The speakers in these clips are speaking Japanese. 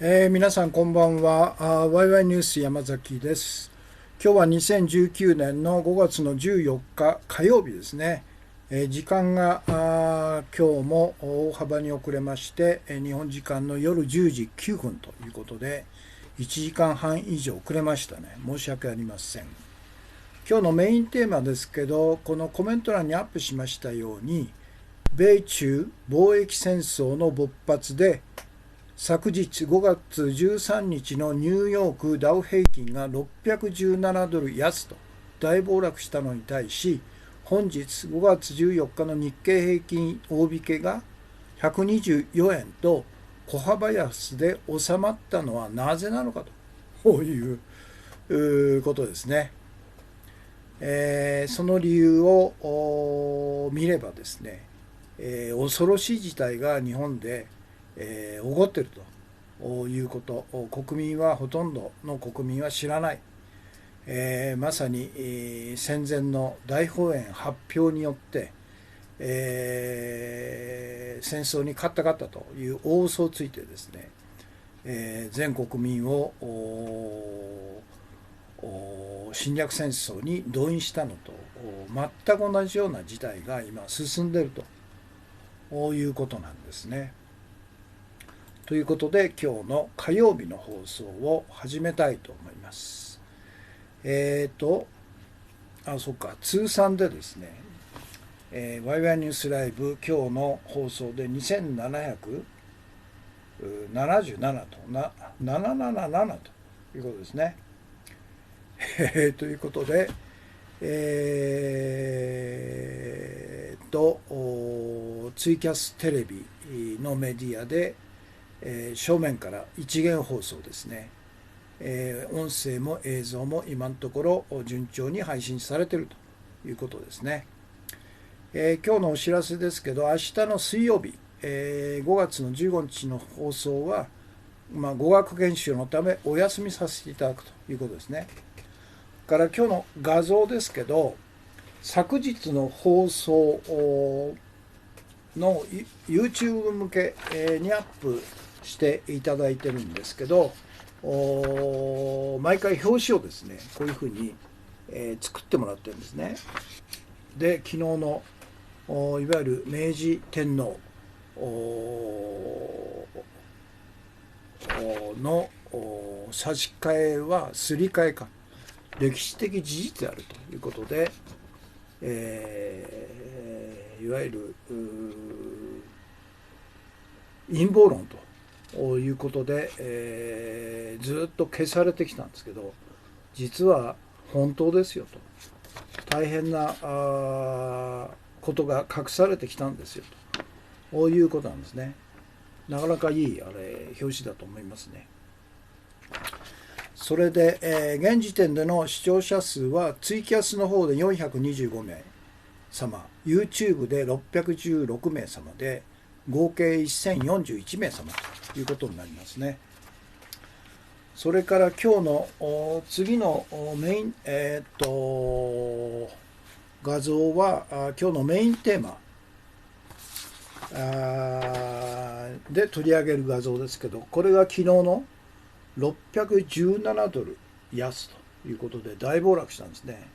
皆さんこんばんは。ワイワイニュース山崎です。今日は2019年の5月の14日火曜日ですね。時間が今日も大幅に遅れまして、日本時間の夜10時9分ということで、1時間半以上遅れましたね。申し訳ありません。今日のメインテーマですけど、このコメント欄にアップしましたように、米中貿易戦争の勃発で昨日5月13日のニューヨークダウ平均が617ドル安と大暴落したのに対し、本日5月14日の日経平均大引けが124円と小幅安で収まったのはなぜなのかということですね。その理由を見ればですね、恐ろしい事態が日本で、起こっているということ、国民はほとんどの国民は知らない、まさに、戦前の大本営発表によって、戦争に勝ったという大嘘をついてですね、全国民を侵略戦争に動員したのと全く同じような事態が今進んでいるということなんですね。ということで今日の火曜日の放送を始めたいと思います。そっか、通算でですね、ワイワイニュースライブ今日の放送で2777と777ということですね。ということで、ツイキャステレビのメディアで、正面から一元放送ですね、音声も映像も今のところ順調に配信されているということですね。今日のお知らせですけど、明日の水曜日、5月の15日の放送は、語学研修のためお休みさせていただくということですね。から今日の画像ですけど、昨日の放送の YouTube 向けにアップしていただいてるんですけど、毎回表紙をですねこういうふうに作ってもらってるんですね。で、昨日のいわゆる明治天皇の差し替えはすり替えか、歴史的事実であるということで、いわゆる陰謀論ということで、ずっと消されてきたんですけど、実は本当ですよと、大変なことが隠されてきたんですよということなんですね。なかなかいい表紙だと思いますね。それで、現時点での視聴者数はツイキャスの方で425名様、YouTube で616名様で、合計1041名様ということになりますね。それから今日の次のメイン、画像は今日のメインテーマで取り上げる画像ですけど、これが昨日の617ドル安ということで大暴落したんですね。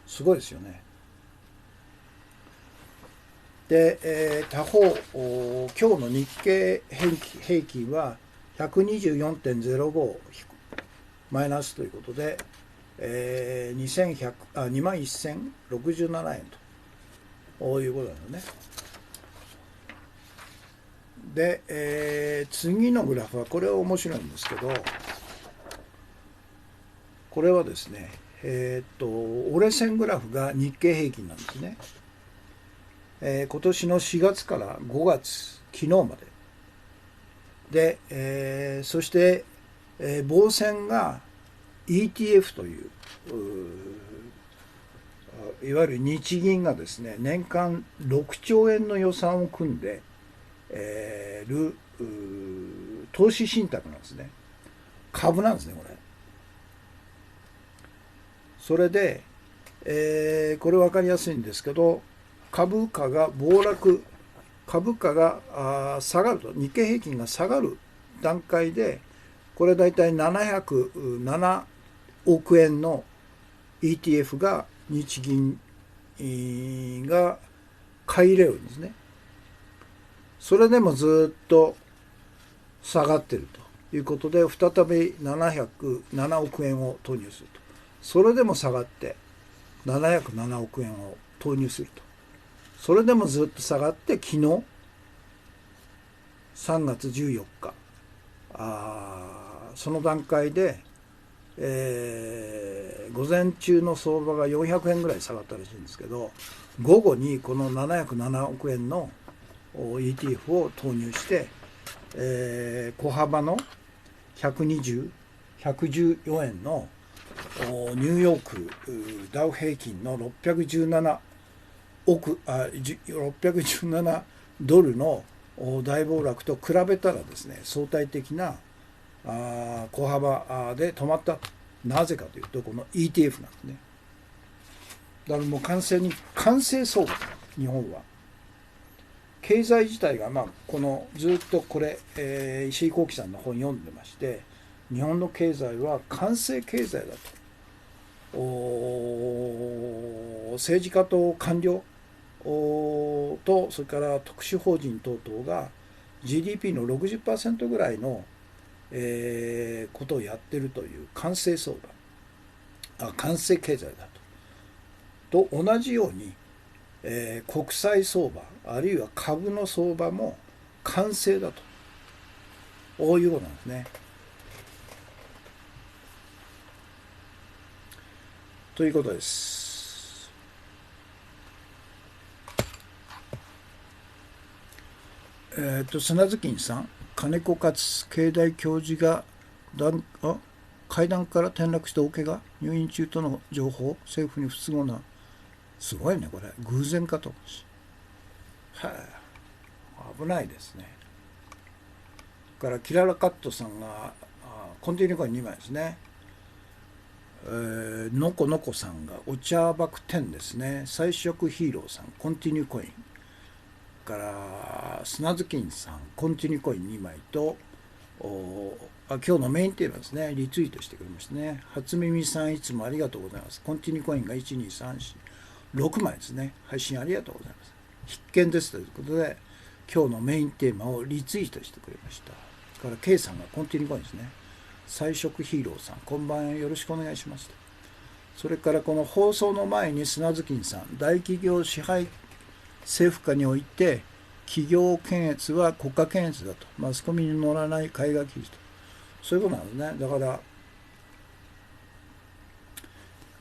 すごいですよね。で、他方今日の日経平均は 124.05 マイナスということで、21,067円ということなのね。で、次のグラフはこれは面白いんですけど、これはですね、折れ線グラフが日経平均なんですね。今年の4月から5月、昨日までで、そして、棒線が ETF といういわゆる日銀がですね年間6兆円の予算を組んでる投資信託なんですね。株なんですね、これ。それで、これ分かりやすいんですけど、株価が暴落、株価が下がると、日経平均が下がる段階で、これ大体707億円の ETF が日銀が買い入れるんですね。それでもずっと下がってるということで、再び707億円を投入すると。それでも下がって707億円を投入すると。それでもずっと下がって、昨日3月14日、その段階で、午前中の相場が400円ぐらい下がったらしいんですけど、午後にこの707億円の ETF を投入して、小幅の114円のニューヨークダウ平均の617ドルの大暴落と比べたらですね、相対的な小幅で止まった。なぜかというと、この ETF なんですね。だからもう完成相場、日本は。経済自体が、このずっとこれ、石井幸喜さんの本読んでまして、日本の経済は完成経済だと。政治家と官僚と、それから特殊法人等々が GDP の 60% ぐらいのことをやってるという完成経済だと同じように、国際相場あるいは株の相場も完成だと、こういうことなんですね。ということです。砂月金さん、金子勝経大教授が階段から転落して大怪我、入院中との情報、政府に不都合な、すごいね、これ、偶然かと思うし、危ないですね。からキララカットさんがコンティニューコイン2枚ですね。のこのこさんがお茶爆10ですね。彩色ヒーローさんコンティニューコインから砂ずきんさんコンティニューコイン2枚と今日のメインテーマですね、リツイートしてくれましたね。初耳さんいつもありがとうございます。コンティニューコインが12346枚ですね。配信ありがとうございます。必見ですということで、今日のメインテーマをリツイートしてくれました。から K さんがコンティニューコインですね。彩色ヒーローさんこんばんは、よろしくお願いしますと。それからこの放送の前に砂ずきんさん、大企業支配政府下において企業検閲は国家検閲だと、マスコミに載らない絵画記事と、そういうことなんですね。だから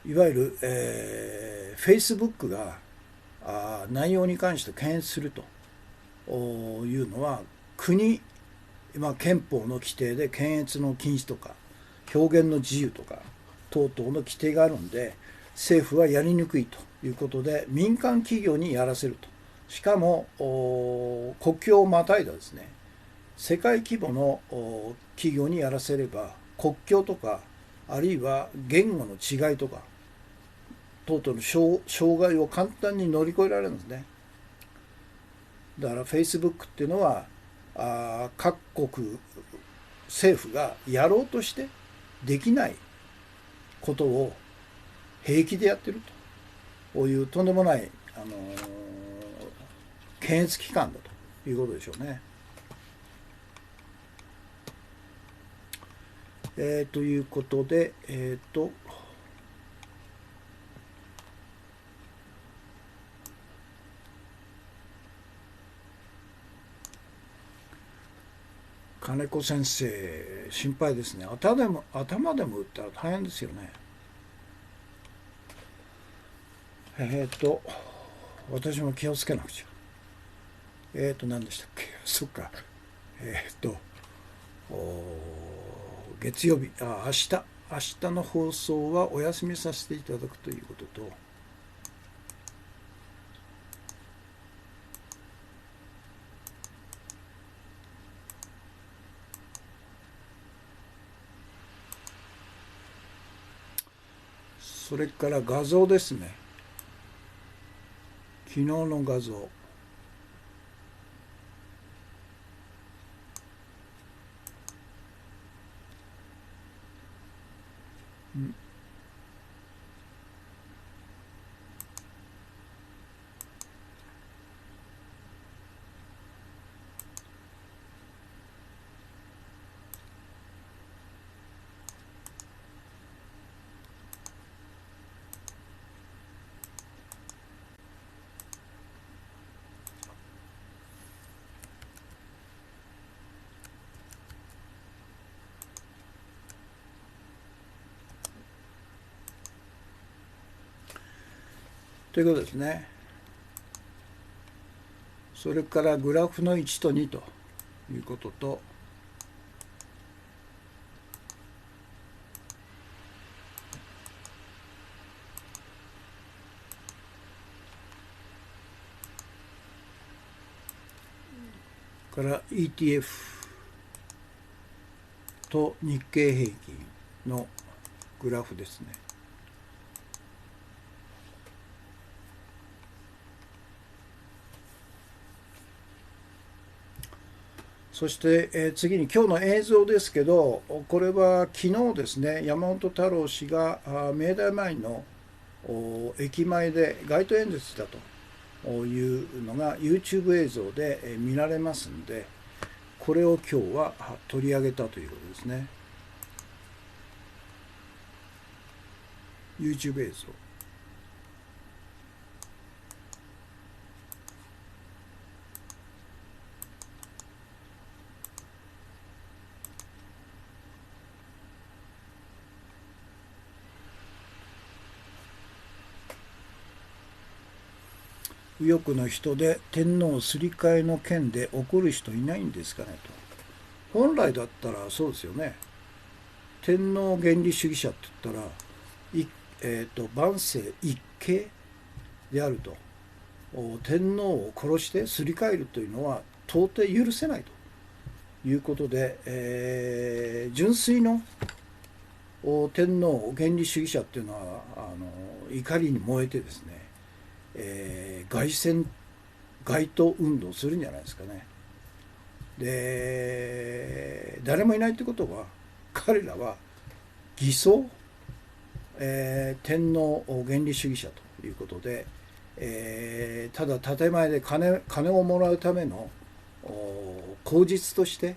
いわゆる、Facebook が内容に関して検閲するというのは国、憲法の規定で検閲の禁止とか表現の自由とか等々の規定があるんで、政府はやりにくいということで民間企業にやらせると。しかも国境をまたいだですね、世界規模の企業にやらせれば国境とかあるいは言語の違いとか等々の障害を簡単に乗り越えられるんですね。だから Facebook っていうのは各国政府がやろうとしてできないことを平気でやってると、こういうとんでもない、検閲機関だということでしょうね。ということで、金子先生心配ですね。頭でも打ったら大変ですよね。私も気をつけなくちゃ。何でしたっけ。そっか。月曜日、明日の放送はお休みさせていただくということと、それから画像ですね。昨日の画像。ということですね。それからグラフの1と2ということと、から ETF と日経平均のグラフですね。そして、次に今日の映像ですけど、これは昨日ですね、山本太郎氏が明大前の駅前で街頭演説だというのが YouTube 映像で見られますんで、これを今日は取り上げたということですね。YouTube 映像。右翼の人で天皇すり替えの件で怒る人いないんですかねと。本来だったらそうですよね。天皇原理主義者って言ったら、万世一系であると。天皇を殺してすり替えるというのは到底許せないということで、純粋の天皇原理主義者っていうのは怒りに燃えてですね、街頭運動するんじゃないですかね。で誰もいないってことは彼らは偽装、天皇原理主義者ということで、ただ建前で金をもらうための口実として、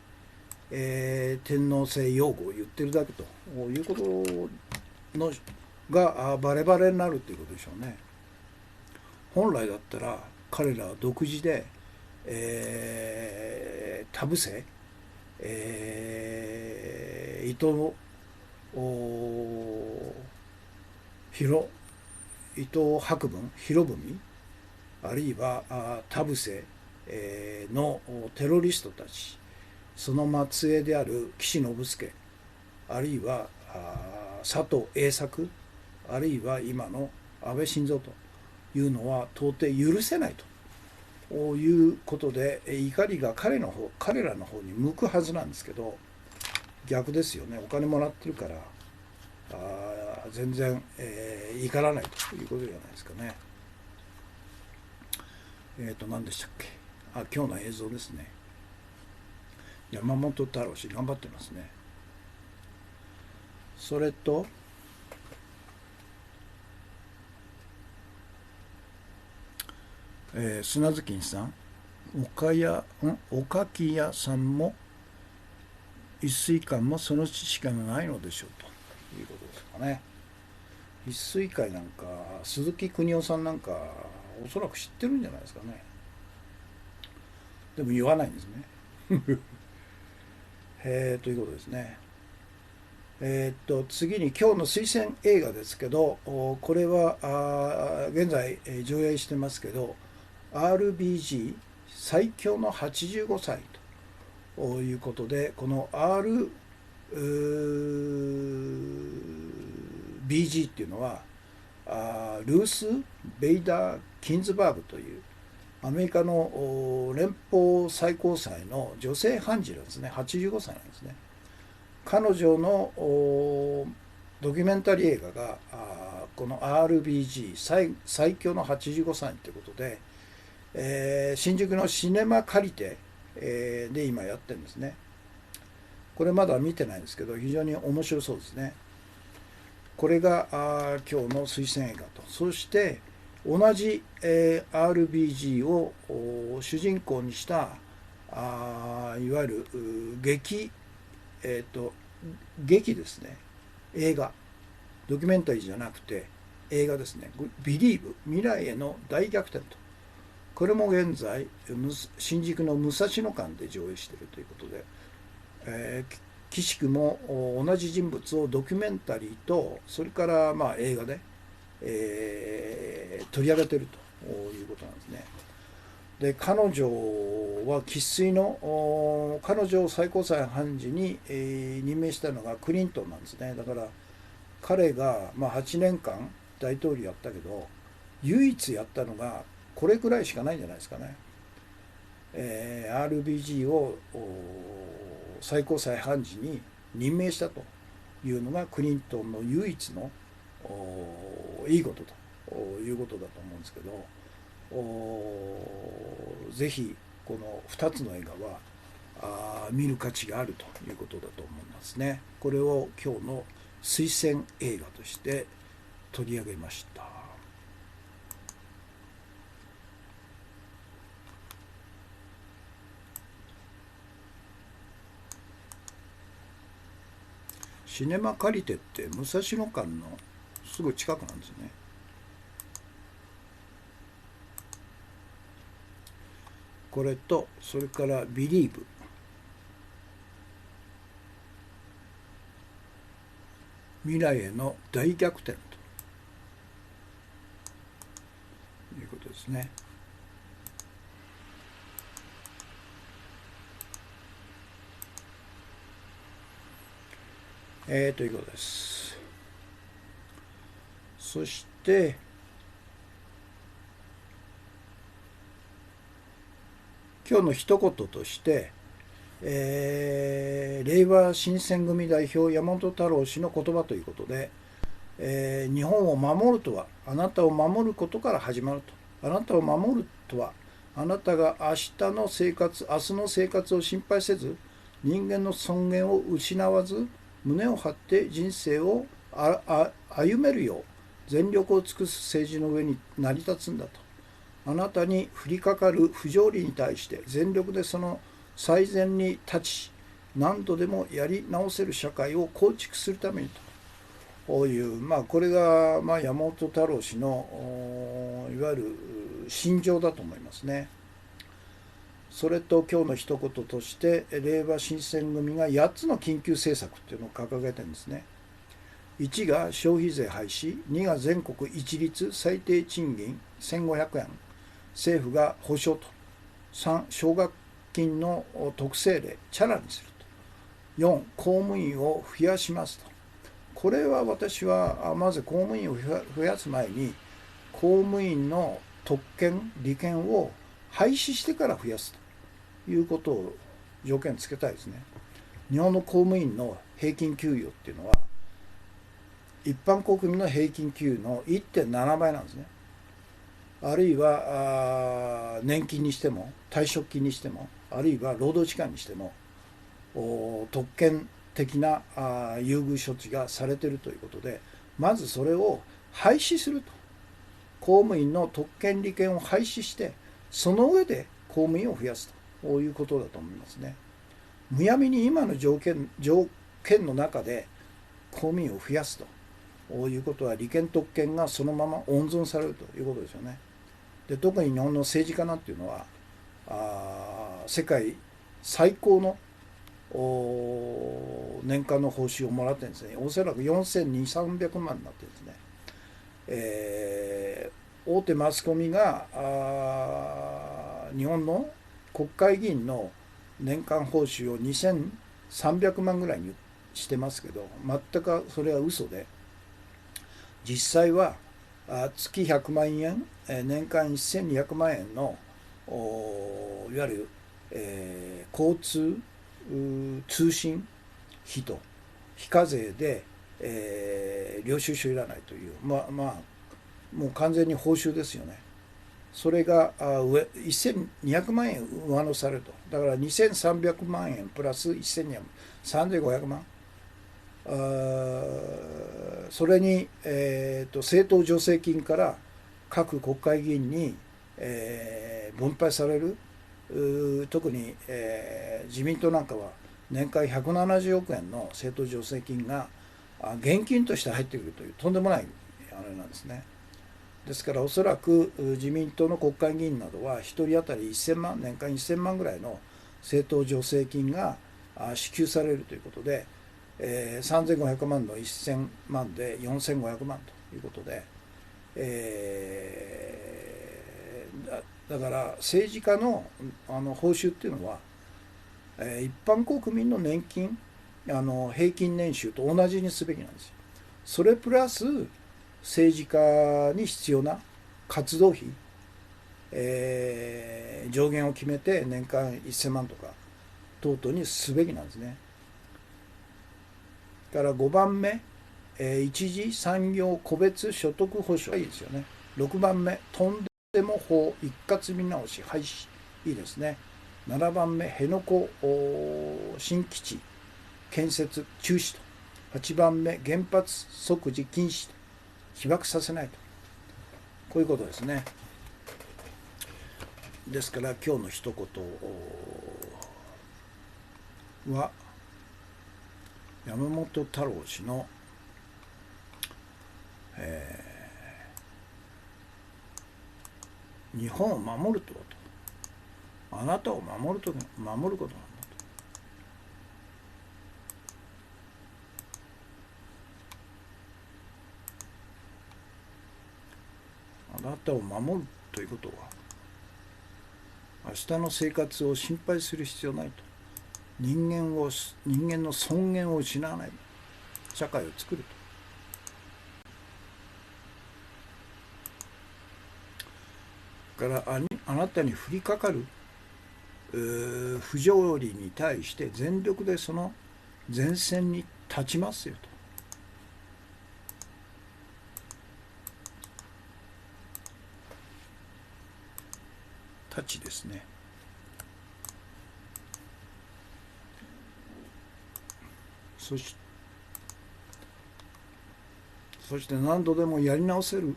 天皇制擁護を言ってるだけということのがバレバレになるということでしょうね。本来だったら彼らは独自で、田臥、伊藤博文博文あるいは田臥のテロリストたち、その末裔である岸信介、あるいは佐藤栄作、あるいは今の安倍晋三というのは到底許せないということで、怒りが彼らの方に向くはずなんですけど、逆ですよね。お金もらってるから全然、怒らないということじゃないですかね。何でしたっけ。今日の映像ですね。山本太郎氏頑張ってますね。それと砂月さん、岡木屋さんも一水館もその知識がないのでしょうということですかね。一水会なんか鈴木邦夫さんなんかおそらく知ってるんじゃないですかね。でも言わないんですね。ということですね。次に今日の推薦映画ですけど、これは現在上映してますけど、 RBG 最強の85歳ということで、この RBG っていうのはルース・ベイダー・キンズバーグというアメリカの連邦最高裁の女性判事なんですね。85歳なんですね。彼女のドキュメンタリー映画がこの RBG 最強の85歳ということで、新宿のシネマ借りて、で今やってるんですね。これまだ見てないんですけど非常に面白そうですね。これが今日の推薦映画と。そして同じ、RBG を主人公にしたいわゆる劇ですね。映画ドキュメンタリーじゃなくて映画ですね。ビリーブ、未来への大逆転と。これも現在新宿の武蔵野館で上映しているということで、岸くも同じ人物をドキュメンタリーとそれから映画で、取り上げているということなんですね。で彼女は生粋の彼女を最高裁判事に、任命したのがクリントンなんですね。だから彼が、8年間大統領やったけど唯一やったのがこれくらいしかないんじゃないですかね。RBG を最高裁判事に任命したというのがクリントンの唯一のいいことということだと思うんですけど、ぜひこの2つの映画は見る価値があるということだと思いますね。これを今日の推薦映画として取り上げました。シネマカリテって武蔵野館のすぐ近くなんですね。これとそれからビリーブ、未来への大逆転ということですね。ということです。そして今日の一言として、令和新選組代表山本太郎氏の言葉ということで、日本を守るとはあなたを守ることから始まると。あなたを守るとはあなたが明日の生活を心配せず、人間の尊厳を失わず胸を張って人生を歩めるよう全力を尽くす政治の上に成り立つんだと。あなたに降りかかる不条理に対して全力でその最善に立ち、何度でもやり直せる社会を構築するためにという、これが山本太郎氏のいわゆる心情だと思いますね。それと今日の一言として令和新選組が8つの緊急政策っていうのを掲げてるんですね。1が消費税廃止、2が全国一律最低賃金1500円、政府が保障と、3奨学金の特例でチャラにすると、4公務員を増やしますと。これは私はまず公務員を増やす前に公務員の特権利権を廃止してから増やすということを条件つけたいですね。日本の公務員の平均給与っていうのは一般国民の平均給与の 1.7 倍なんですね。あるいは年金にしても退職金にしてもあるいは労働時間にしても特権的な優遇処置がされているということで、まずそれを廃止すると。公務員の特権利権を廃止してその上で公務員を増やすということだと思いますね。むやみに今の条件の中で公務員を増やすということは利権特権がそのまま温存されるということですよね。で特に日本の政治家なんていうのは世界最高の年間の報酬をもらってるんですね。おそらく4200、300万になってるんですね。大手マスコミが日本の国会議員の年間報酬を2300万ぐらいにしてますけど、全くそれは嘘で、実際は月100万円、年間1200万円のいわゆる、交通通信費と非課税で、領収書いらないという、もう完全に報酬ですよね。それが1200万円上乗せされると。だから2300万円プラス1200万、3500万。それに、政党助成金から各国会議員に、分配される、特に、自民党なんかは年間170億円の政党助成金が現金として入ってくるというとんでもないあれなんですね。ですからおそらく自民党の国会議員などは1人当たり1000万、年間1000万ぐらいの政党助成金が支給されるということで、3500万の1000万で4500万ということで、だから政治家の、報酬っていうのは、一般国民の年金平均年収と同じにすべきなんですよ。それプラス政治家に必要な活動費、上限を決めて年間1000万とか等々にすべきなんですね。から5番目、一次産業個別所得保障、いいですよね。6番目、とんでも法一括見直し廃止、いいですね。7番目、辺野古新基地建設中止と。8番目、原発即時禁止と。被爆させないと。こういうことですね。ですから今日の一言は山本太郎氏の、日本を守るとはと、あなたを守ることなんだと。あなたを守るということは明日の生活を心配する必要ないと。人間の尊厳を失わない社会を作ると。からあなたに降りかかる不条理に対して全力でその前線に立ちますよと。立ちですね。そして何度でもやり直せる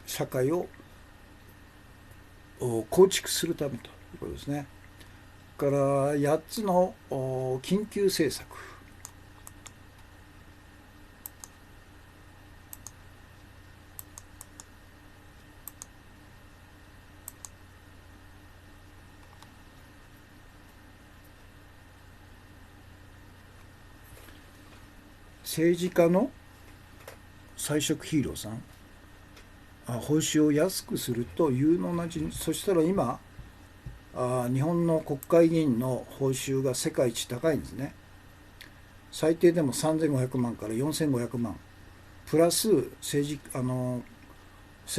社会を構築するためということですね。から8つの緊急政策。政治家の菜食ヒーローさん、報酬を安くするというの同じ。そしたら今日本の国会議員の報酬が世界一高いんですね。最低でも3500万から4500万プラス政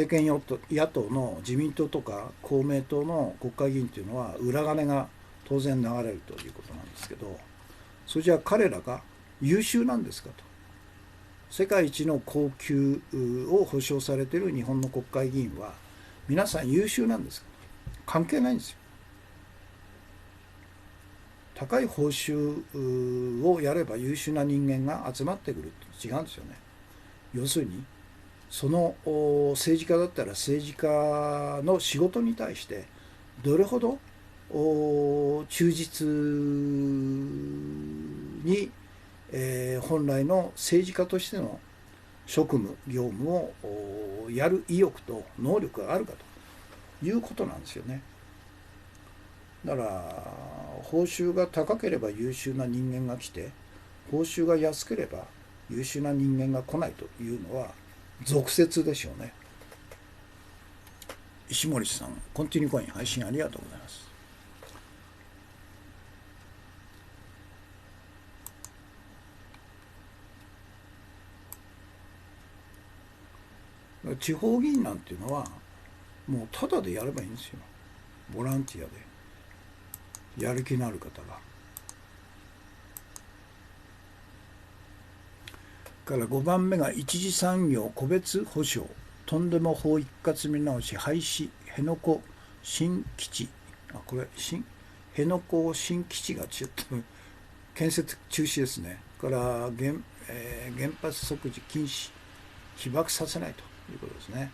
権野党の自民党とか公明党の国会議員というのは裏金が当然流れるということなんですけど、それじゃあ彼らが優秀なんですかと。世界一の高給を保障されている日本の国会議員は皆さん優秀なんですか。関係ないんですよ。高い報酬をやれば優秀な人間が集まってくるって違うんですよね。要するにその政治家だったら政治家の仕事に対してどれほど忠実に、本来の政治家としての職務業務をやる意欲と能力があるかということなんですよね。だから報酬が高ければ優秀な人間が来て、報酬が安ければ優秀な人間が来ないというのは俗説でしょうね。石森さん、コンティニューコイン配信ありがとうございます。地方議員なんていうのはもうタダでやればいいんですよ。ボランティアでやる気のある方が。から5番目が一次産業個別保障、とんでも法一括見直し廃止、辺野古新基地、これ辺野古新基地がちょっと建設中止ですね。から原発即時禁止、被爆させないということですね。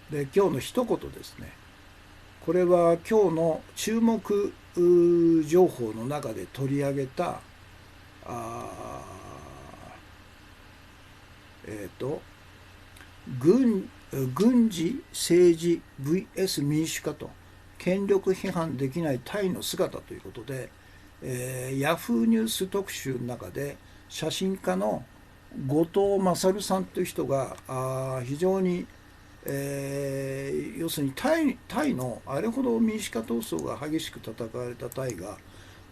で今日の一言ですね。これは今日の注目情報の中で取り上げた軍事政治 vs 民主化と権力批判できないタイの姿ということで、ヤフーニュース特集の中で写真家の後藤勝さんという人が非常に、要するにタイのあれほど民主化闘争が激しく戦われたタイが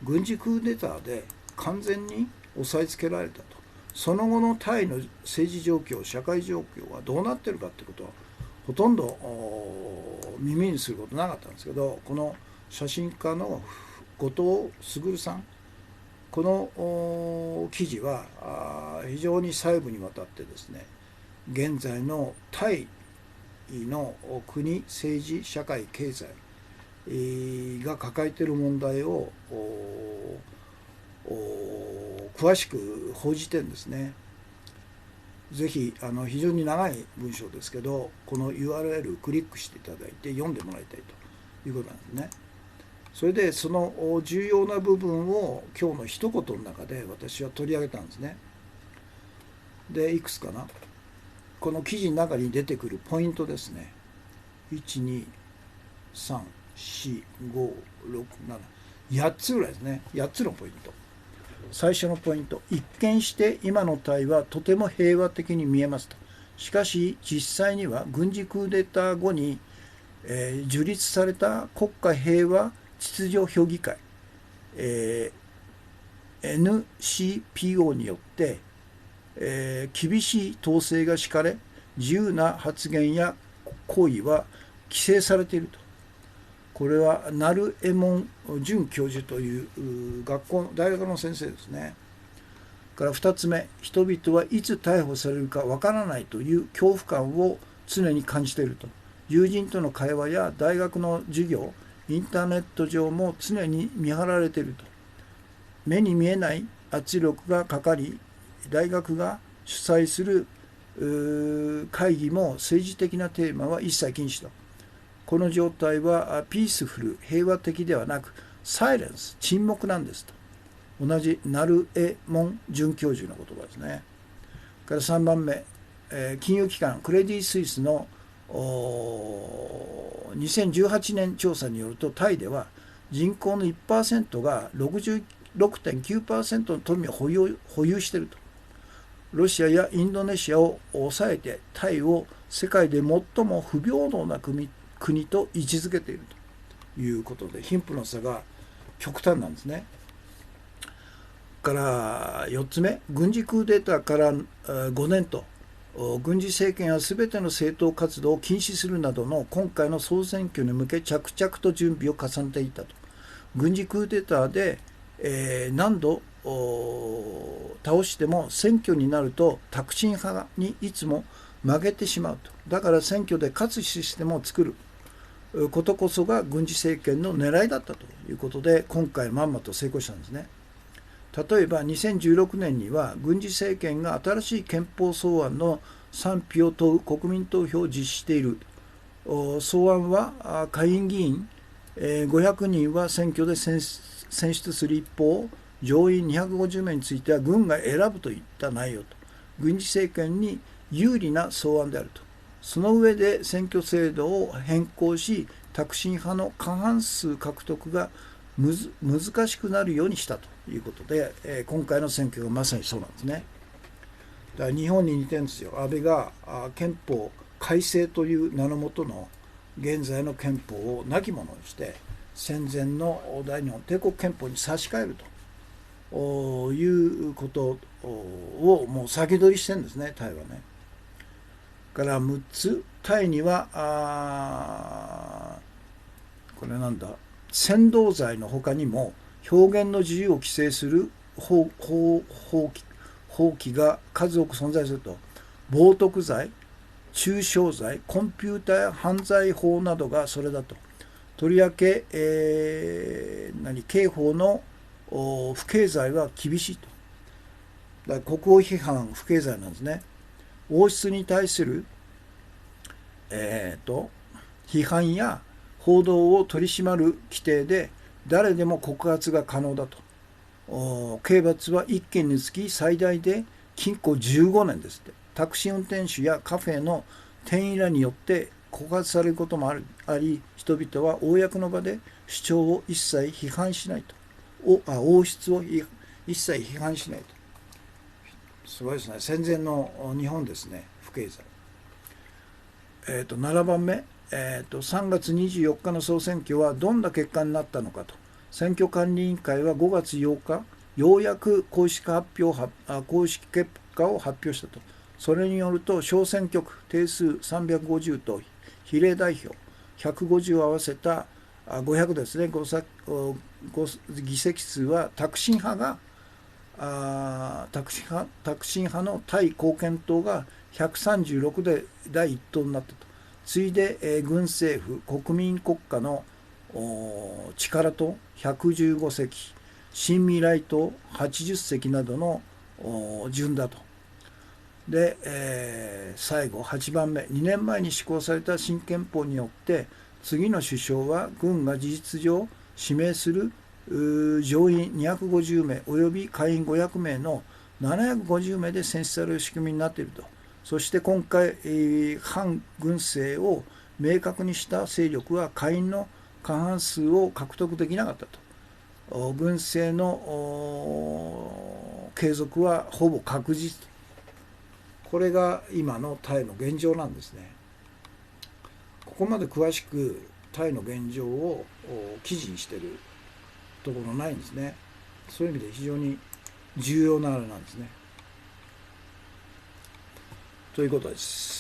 軍事クーデターで完全に押さえつけられたと。その後のタイの政治状況、社会状況はどうなってるかってことはほとんど耳にすることなかったんですけど、この写真家の後藤卓さん、この記事は非常に細部にわたってですね、現在のタイの国、政治、社会、経済が抱えている問題を詳しく報じてるんですね。ぜひ非常に長い文章ですけど、この URL クリックしていただいて読んでもらいたいということなんですね。それでその重要な部分を今日の一言の中で私は取り上げたんですね。で、いくつかな、この記事の中に出てくるポイントですね。1、2、3、4、5、6、7、8つぐらいですね。8つのポイント。最初のポイント、一見して今のタイはとても平和的に見えますと。しかし実際には軍事クーデター後に、樹立された国家平和秩序評議会、NCPO によって、厳しい統制が敷かれ、自由な発言や行為は規制されていると。これはナルエモン准教授という大学の先生ですね。から2つ目、人々はいつ逮捕されるかわからないという恐怖感を常に感じていると。友人との会話や大学の授業、インターネット上も常に見張られていると。目に見えない圧力がかかり、大学が主催する会議も政治的なテーマは一切禁止と。この状態はピースフル、平和的ではなくサイレンス、沈黙なんですと。同じナルエモン准教授の言葉ですね。から3番目、金融機関クレディ・スイスの2018年調査によると、タイでは人口の 1% が 66.9% の富を保有していると。ロシアやインドネシアを抑えてタイを世界で最も不平等な国と位置づけているということで、貧富の差が極端なんですね。から4つ目、軍事クーデターから5年と軍事政権は全ての政党活動を禁止するなどの今回の総選挙に向け着々と準備を重ねていたと。軍事クーデターで、何度倒しても選挙になるとタクシン派にいつも負けてしまうと。だから選挙で勝つシステムを作ることこそが軍事政権の狙いだったということで、今回まんまと成功したんですね。例えば2016年には軍事政権が新しい憲法草案の賛否を問う国民投票を実施している。草案は下院議員500人は選挙で選出する一方、上院250名については軍が選ぶといった内容と。軍事政権に有利な草案であると。その上で選挙制度を変更し、タクシン派の過半数獲得が難しくなるようにしたということで、今回の選挙がまさにそうなんですね。だから日本に似てるんですよ。安倍が憲法改正という名のもとの現在の憲法を亡き者にして戦前の大日本帝国憲法に差し替えるということをもう先取りしてるんですね、タイはね。から6つ、タイにはこれなんだ、扇動罪の他にも表現の自由を規制する法規が数多く存在すると。冒涜罪、中傷罪、コンピューター犯罪法などがそれだと。とりわけ、刑法の不敬罪は厳しいと。だから国王批判不敬罪なんですね。王室に対する、批判や報道を取り締まる規定で誰でも告発が可能だと。刑罰は1件につき最大で禁錮15年ですって。タクシー運転手やカフェの店員らによって告発されることもあり、人々は公の場で主張を一切批判しないと。王室を一切批判しないすごいですね。戦前の日本ですね、不経済。7番目、3月24日の総選挙はどんな結果になったのかと。選挙管理委員会は5月8日、ようやく公式結果を発表したと。それによると、小選挙区定数350と比例代表150を合わせた500ですね、議席数はタクシン派のタイ貢献党が136で第一党になったと。次いで、軍政府国民国家の力党115席、新未来党80席などの順だと。で、最後8番目、2年前に施行された新憲法によって次の首相は軍が事実上指名する上院250名および下院500名の750名で選出される仕組みになっていると。そして今回、反軍政を明確にした勢力は下院の過半数を獲得できなかったと。軍政の継続はほぼ確実と。これが今のタイの現状なんですね。ここまで詳しくタイの現状を記事にしているところないんですね。そういう意味で非常に重要なあれなんですね。ということです。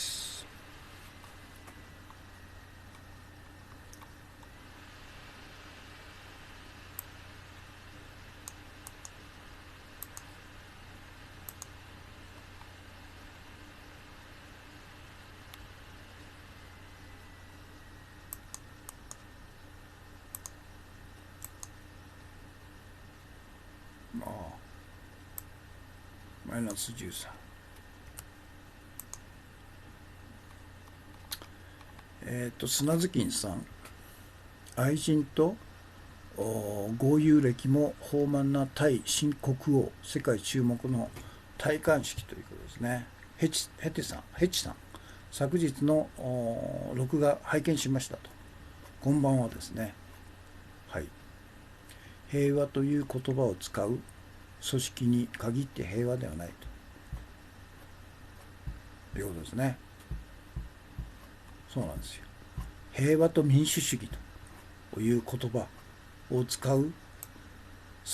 マイナス13。砂頭巾さん、愛人と豪遊歴も豊満なタイ新国王、世界注目の戴冠式ということですね。ヘチさん、昨日の録画拝見しましたと。こんばんはですね。はい。平和という言葉を使う組織に限って平和ではないということですね。そうなんですよ。平和と民主主義という言葉を使う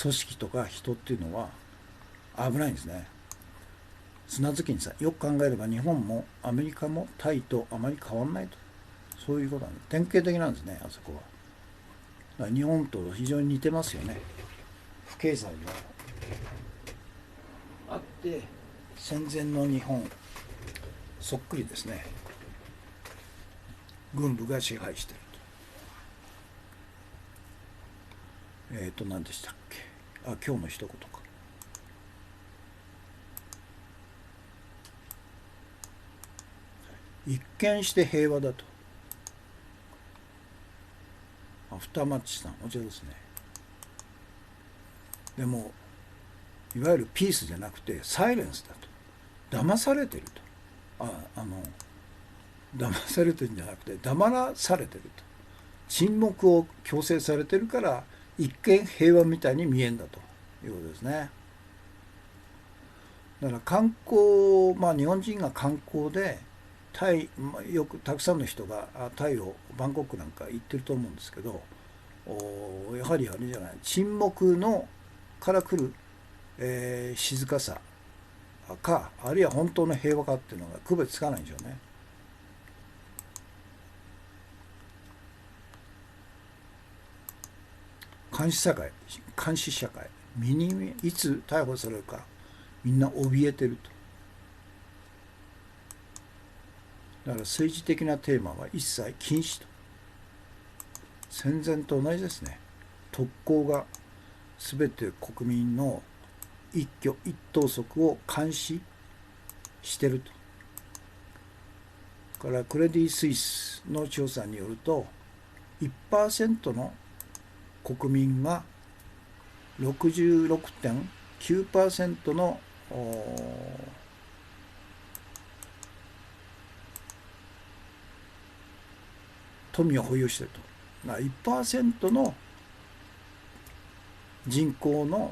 組織とか人っていうのは危ないんですね。砂頭巾さん、よく考えれば日本もアメリカもタイとあまり変わらないと。そういうことなんです。典型的なんですね、あそこは。だから日本と非常に似てますよね。不経済があって戦前の日本そっくりですね。軍部が支配していると。何でしたっけ。今日の一言か。一見して平和だと。アフターマッチさん、お茶ですね。でもいわゆるピースじゃなくてサイレンスだと。騙されてると。騙されてるんじゃなくて黙らされてると。沈黙を強制されてるから一見平和みたいに見えんだということですね。だから観光、日本人が観光でタイ、よくたくさんの人がタイをバンコクなんか行ってると思うんですけど、やはりあれじゃない、沈黙のから来る、静かさか、あるいは本当の平和かっていうのが区別つかないんでしょうね。監視社会、いつ逮捕されるかみんな怯えてると。だから政治的なテーマは一切禁止と。戦前と同じですね。特攻が全て国民の一挙一投足を監視してると。からクレディ・スイスの調査によると 1% の国民が 66.9% の富を保有していると。1% の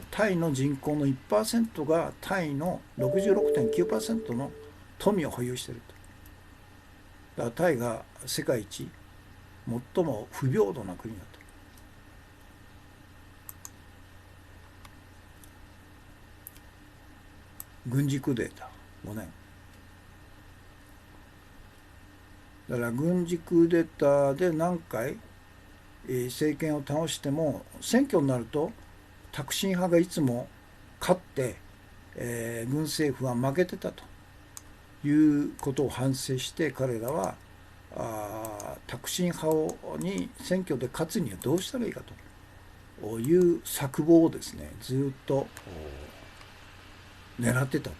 タイの人口の 1% がタイの 66.9% の富を保有していると。だからタイが世界一最も不平等な国だと。軍事クーデター5年だから軍事クーデターで何回政権を倒しても選挙になるとタクシン派がいつも勝って、軍政府は負けてたということを反省して彼らはタクシン派に選挙で勝つにはどうしたらいいかという策謀をですねずっと狙ってたと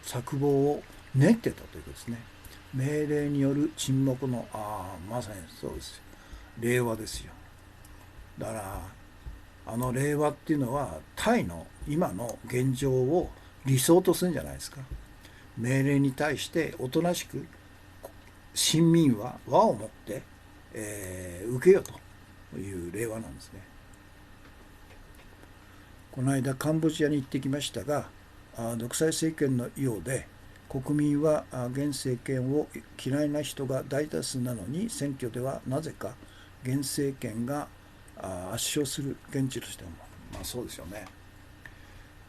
策謀を練ってたということですね。命令による沈黙のまさにそうですよ令和ですよ。だから令和っていうのはタイの今の現状を理想とするんじゃないですか。命令に対しておとなしく市民は和をもって、受けよという令和なんですね。この間カンボジアに行ってきましたが独裁政権のようで国民は現政権を嫌いな人が大多数なのに選挙ではなぜか現政権が圧勝する現地としてもそうですよね。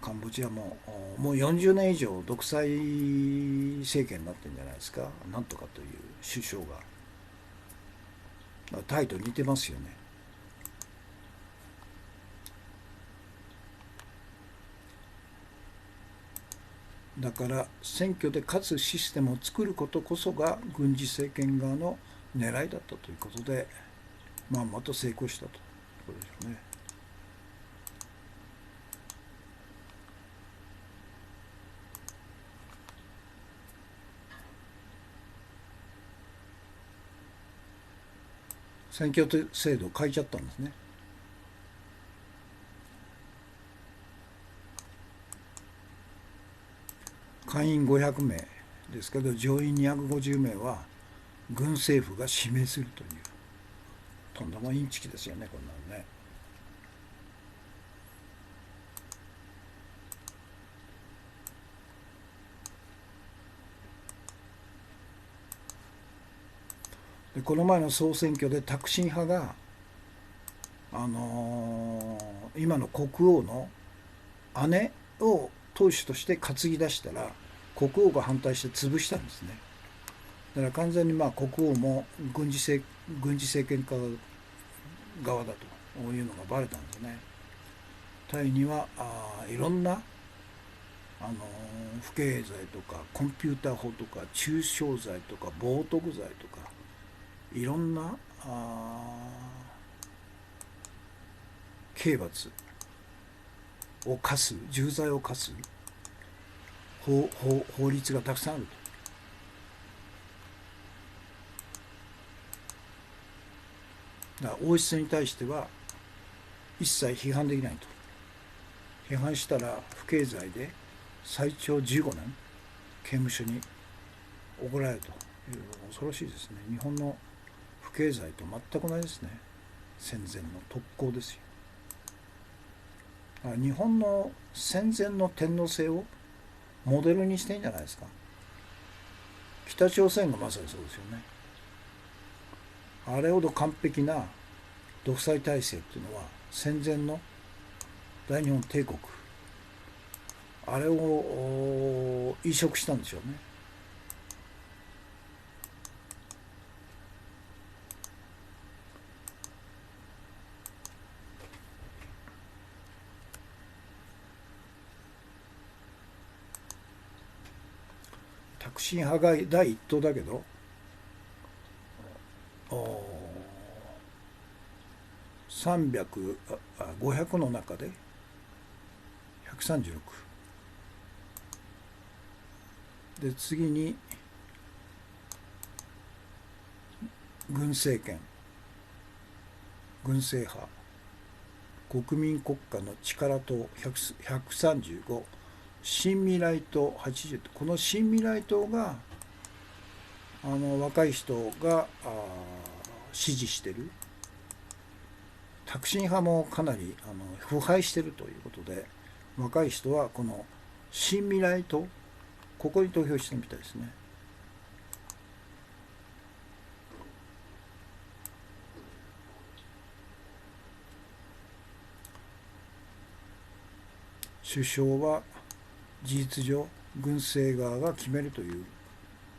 カンボジアももう40年以上独裁政権になってるんじゃないですか。なんとかという首相がタイと似てますよね。だから選挙で勝つシステムを作ることこそが軍事政権側の狙いだったということでまた成功したということでしょうね。選挙制度を変えちゃったんですね。会員500名ですけど上院250名は軍政府が指名するというとんでもインチキですよねこんなのね。でこの前の総選挙でタクシン派が、今の国王の姉を党首として担ぎ出したら国王が反対して潰したんですね。だから完全に国王も軍事政権家側だというのがバレたんですね。タイにはいろんな不敬罪とかコンピューター法とか中傷罪とか冒涜罪とかいろんな刑罰を課す重罪を課す法律がたくさんあると。だから王室に対しては一切批判できないと。批判したら不敬罪で最長15年刑務所に送られるという恐ろしいですね。日本の不敬罪と全く同じですね。戦前の特攻ですよ。日本の戦前の天皇制をモデルにしてんじゃないですか。北朝鮮がまさにそうですよね。あれほど完璧な独裁体制っていうのは戦前の大日本帝国あれを移植したんでしょうね。タクシン派が第一党だけど500の中で136で次に軍政権軍政派国民国家の力党135新未来党80この新未来党が若い人が支持してるタクシン派もかなり腐敗しているということで、若い人はこの新未来党、ここに投票してみたいですね。首相は事実上軍政側が決めるという、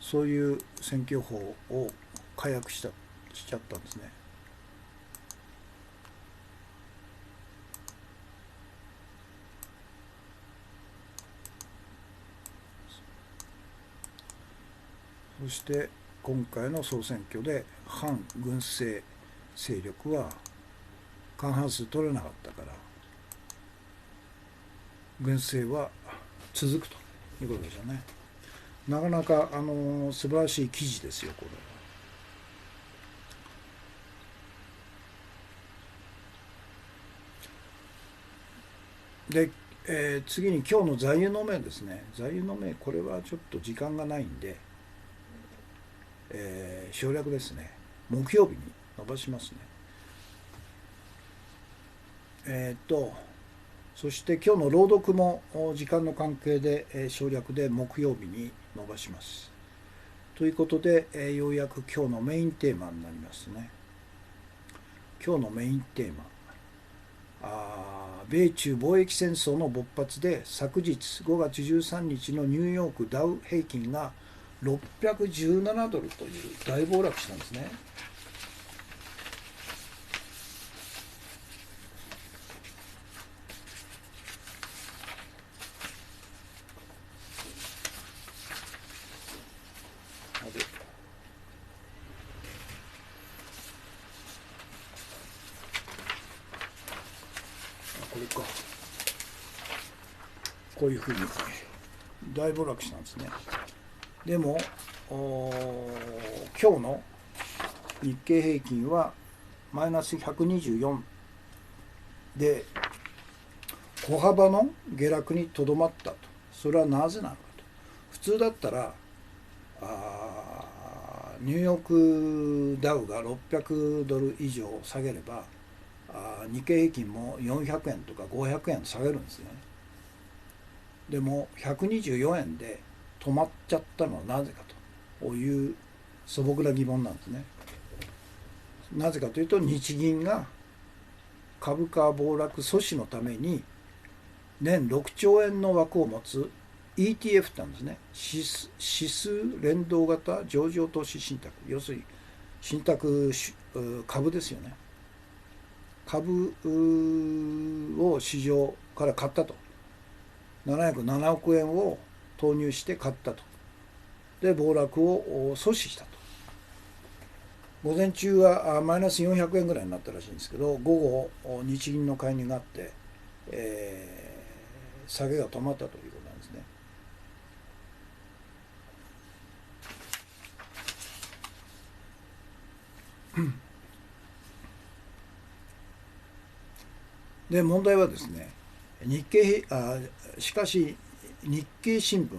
そういう選挙法を改悪しちゃったんですね。そして今回の総選挙で反軍政勢力は過半数取れなかったから、軍政は続くということですよね。なかなか素晴らしい記事ですよ、これ。で、次に今日の座右の銘ですね。座右の銘、これはちょっと時間がないんで、省略ですね。木曜日に伸ばしますね。そして今日の朗読も時間の関係で省略で木曜日に伸ばします。ということで、ようやく今日のメインテーマになりますね。今日のメインテーマ。米中貿易戦争の勃発で昨日5月13日のニューヨークダウ平均が617ドルという大暴落したんですね。これか。こういうふうに大暴落したんですね。でも今日の日経平均はマイナス124で小幅の下落にとどまったと。それはなぜなのかと。普通だったらニューヨークダウが600ドル以上下げれば日経平均も400円とか500円下げるんですね。でも124円で止まっちゃったのはなぜかという素朴な疑問なんですね。なぜかというと、日銀が株価暴落阻止のために年6兆円の枠を持つ ETF ってなんですね。指数連動型上場投資信託、要するに信託株ですよね。株を市場から買ったと。707億円を投入して買ったと。で暴落を阻止したと。午前中はマイナス400円ぐらいになったらしいんですけど、午後日銀の介入があって、下げが止まったということなんですね。で問題はですね、しかし日経新聞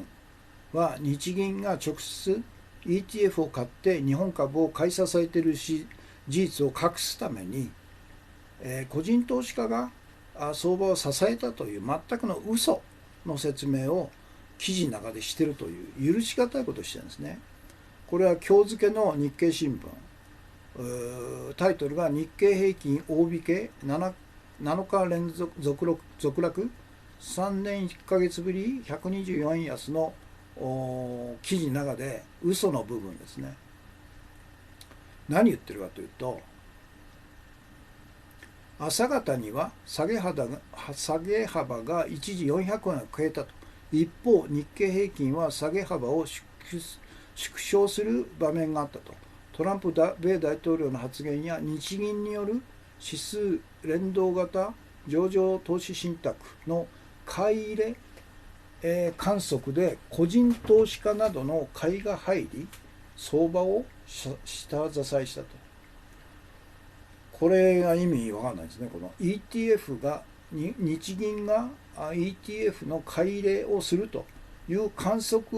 は日銀が直接 ETF を買って日本株を買い支えている事実を隠すために、個人投資家が相場を支えたという全くの嘘の説明を記事の中でしているという許し難いことをしてるんですね。これは今日付の日経新聞、タイトルが日経平均大引け7日連続続落3年1ヶ月ぶり124円安の記事の中で嘘の部分ですね。何言ってるかというと、朝方には下げ幅が一時400円を超えたと。一方日経平均は下げ幅を縮小する場面があったと。トランプ米大統領の発言や日銀による指数連動型上場投資信託の買い入れ、観測で個人投資家などの買いが入り相場を下支えしたと。これが意味わかんないですね。この ETF が日銀が ETF の買い入れをするという観測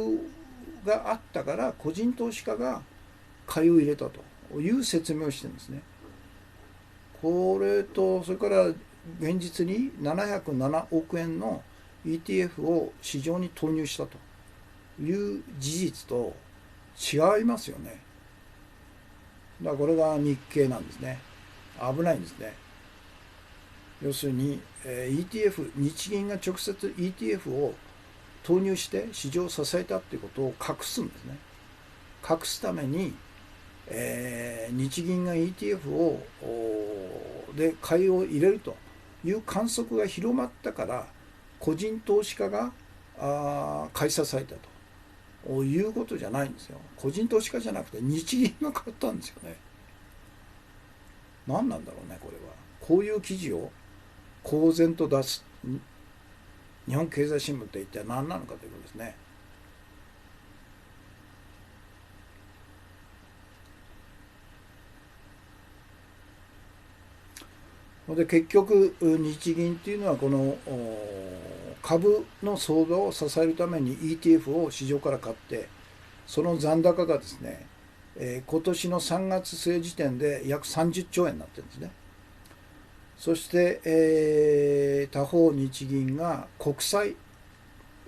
があったから個人投資家が買いを入れたという説明をしてるんですね。これとそれから現実に707億円の ETF を市場に投入したという事実と違いますよね。だからこれが日経なんですね。危ないんですね。要するに ETF、日銀が直接 ETF を投入して市場を支えたっていうことを隠すんですね。隠すために、日銀が ETF をで買いを入れるという観測が広まったから個人投資家が買い支えたということじゃないんですよ。個人投資家じゃなくて日銀が買ったんですよね。何なんだろうねこれは。こういう記事を公然と出す日本経済新聞って一体何なのかということですね。で結局日銀っていうのはこの株の相場を支えるために ETF を市場から買ってその残高がですね、今年の3月末時点で約30兆円になってるんですね。そして、他方日銀が国債、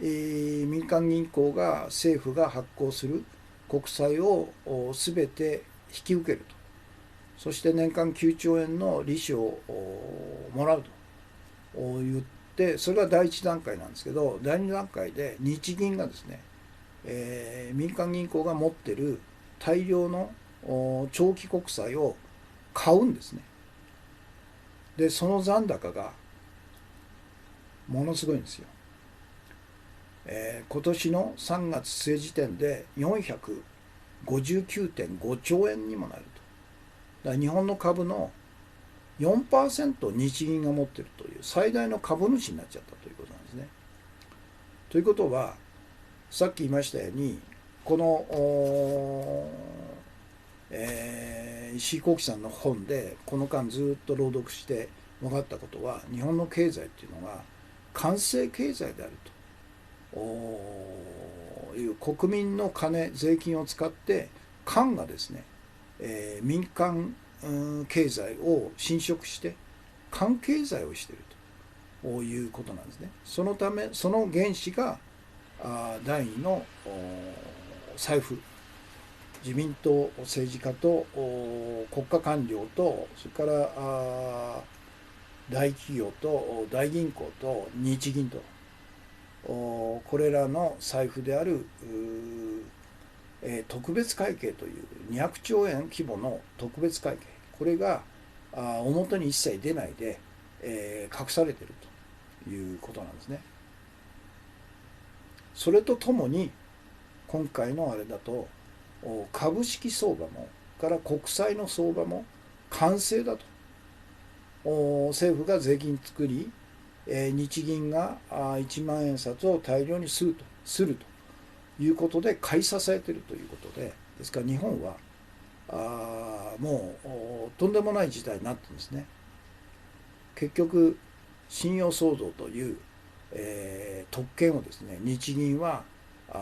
民間銀行が政府が発行する国債を全て引き受けると。そして年間9兆円の利子をもらうと言って、それが第1段階なんですけど、第2段階で日銀がですね、民間銀行が持ってる大量の長期国債を買うんですね。でその残高がものすごいんですよ。今年の3月末時点で459.5兆円にもなると。だから日本の株の 4% 日銀が持っているという最大の株主になっちゃったということなんですね。ということはさっき言いましたようにこの、石井幸喜さんの本でこの間ずっと朗読して分かったことは日本の経済っていうのが官製経済であるという国民の金税金を使って官がですね、民間経済を侵食して官経済をしているということなんですね。そのためその原資が第二の財布、自民党政治家と国家官僚とそれから大企業と大銀行と日銀とこれらの財布である特別会計という200兆円規模の特別会計、これが表に一切出ないで、隠されているということなんですね。それとともに今回のあれだと株式相場もから国債の相場も完成だと。政府が税金作り日銀が1万円札を大量にするということで買い支えているということで、ですから日本はもうとんでもない事態になってるんですね。結局信用創造という、特権をですね日銀は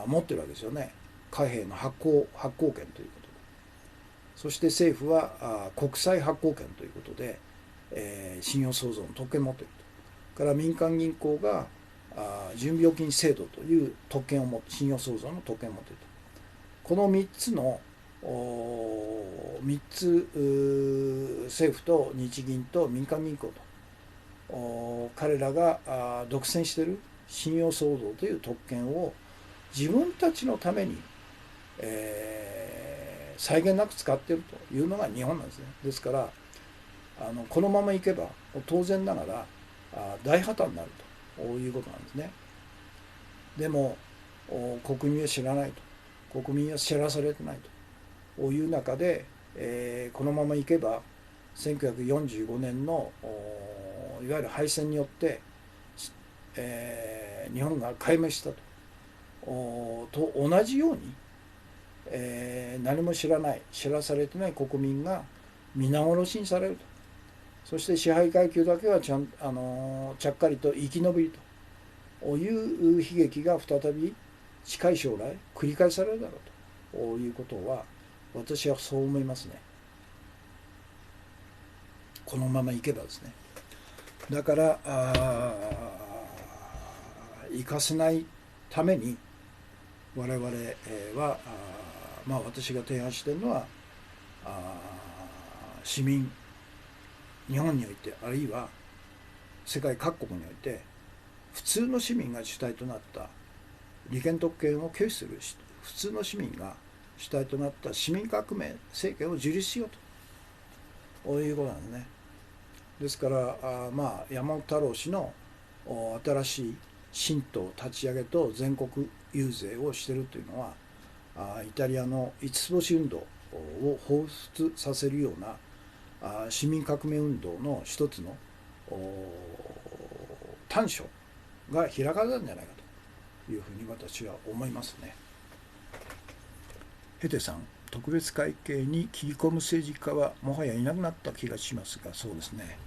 持ってるわけですよね。貨幣の発行権ということで、そして政府は国債発行権ということで、信用創造の特権を持っていると。から民間銀行が準備預金制度という特権を持って信用創造の特権を持っていると。この3つの3つ政府と日銀と民間銀行と彼らが独占している信用創造という特権を自分たちのために、際限なく使っているというのが日本なんですね。ですからこのままいけば当然ながら大破綻になるということなんですね。でも国民は知らないと、国民は知らされてないという中で、このままいけば1945年のいわゆる敗戦によって、日本が壊滅したと同じように、何も知ららされてない国民が皆殺しにされると。そして支配階級だけはちゃっかりと生き延びるという悲劇が再び近い将来繰り返されるだろうということは私はそう思いますね。このままいけばですね。だから生かせないために我々は私が提案しているのは市民、日本においてあるいは世界各国において普通の市民が主体となった利権特権を拒否する普通の市民が主体となった市民革命政権を樹立しようということなんですね。ですから山本太郎氏の新しい新党立ち上げと全国遊説をしているというのはイタリアの五つ星運動を彷彿させるような市民革命運動の一つの短所が開かれたんじゃないかというふうに私は思いますね。ヘテさん、特別会計に切り込む政治家はもはやいなくなった気がしますが、そうですね。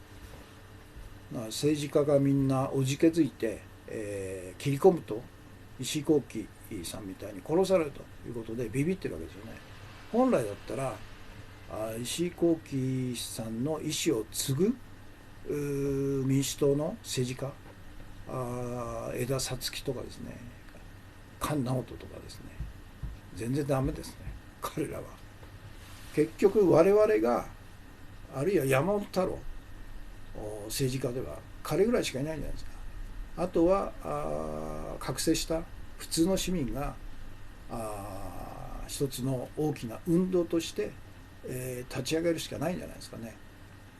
政治家がみんなおじけづいて、切り込むと石井紘基さんみたいに殺されるということでビビってるわけですよね。本来だったら石井紘基さんの意思を継ぐ民主党の政治家、江田五月とかですね、菅直人とかですね、全然ダメですね。彼らは結局我々があるいは山本太郎政治家では彼ぐらいしかいないんじゃないですか。あとは覚醒した普通の市民が一つの大きな運動として、立ち上げるしかないんじゃないですかね。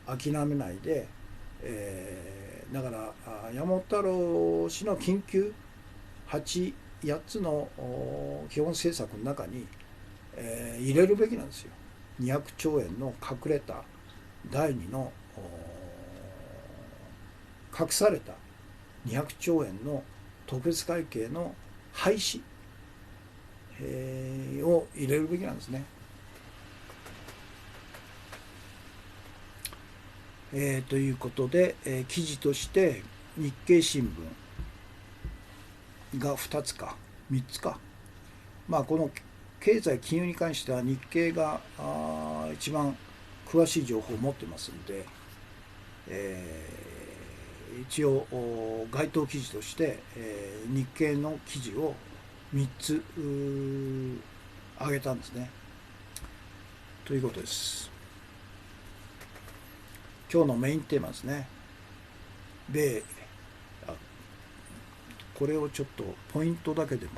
諦めないで、だから山本太郎氏の緊急8つの基本政策の中に、入れるべきなんですよ。200兆円の隠れた第2の隠された200兆円の特別会計の廃止、を入れるべきなんですね。ということで、記事として日経新聞が2つか3つか、この経済金融に関しては日経が一番詳しい情報を持ってますので、一応該当記事として、日経の記事を3つ挙げたんですね。ということです。今日のメインテーマですね。これをちょっとポイントだけでも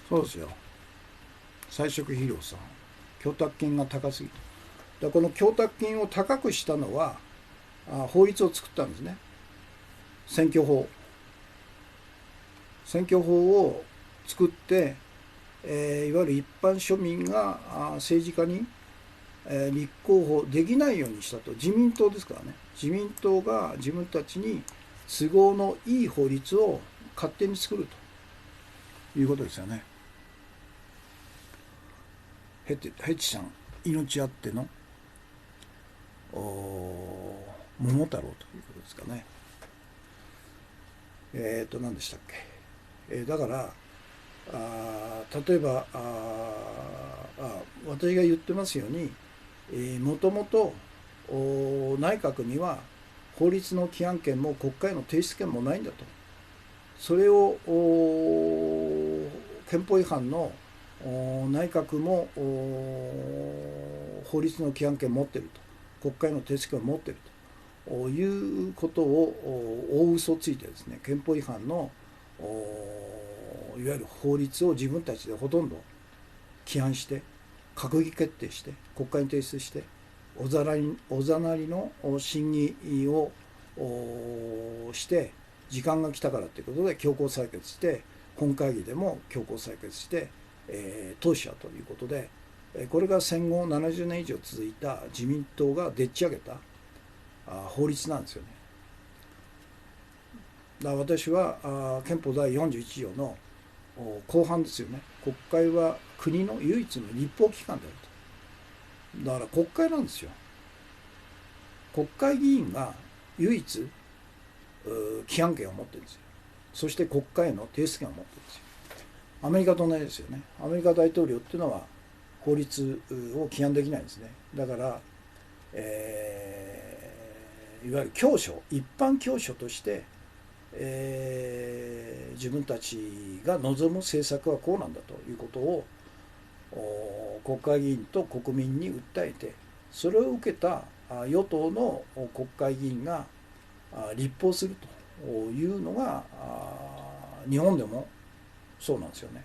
そうですよ。菜食肥料さん、供託金が高すぎる。この供託金を高くしたのは法律を作ったんですね。選挙法を作って、いわゆる一般庶民が政治家に立候補できないようにしたと。自民党ですからね。自民党が自分たちに都合のいい法律を勝手に作るということですよね。ヘチさん、命あっての桃太郎ということですかね。何でしたっけ。だから例えば私が言ってますように、もともと内閣には法律の規範権も国会の提出権もないんだと。それを憲法違反の内閣も法律の規範権を持っていると、国会の提出権を持っているということを大嘘ついてですね、憲法違反のいわゆる法律を自分たちでほとんど規範して閣議決定して国会に提出しておざなりの審議をして時間が来たからということで強行採決して本会議でも強行採決して当主者ということで、これが戦後70年以上続いた自民党がでっち上げた法律なんですよね。だから私は憲法第41条の後半ですよね。国会は国の唯一の立法機関であると。だから国会なんですよ。国会議員が唯一規範権を持ってるんですよ。そして国会への提出権を持ってるんですよ。アメリカと同じですよね。アメリカ大統領っていうのは法律を規範できないんですね。だから、いわゆる教書、一般教書として、自分たちが望む政策はこうなんだということを国会議員と国民に訴えて、それを受けた与党の国会議員が立法するというのが日本でもそうなんですよね。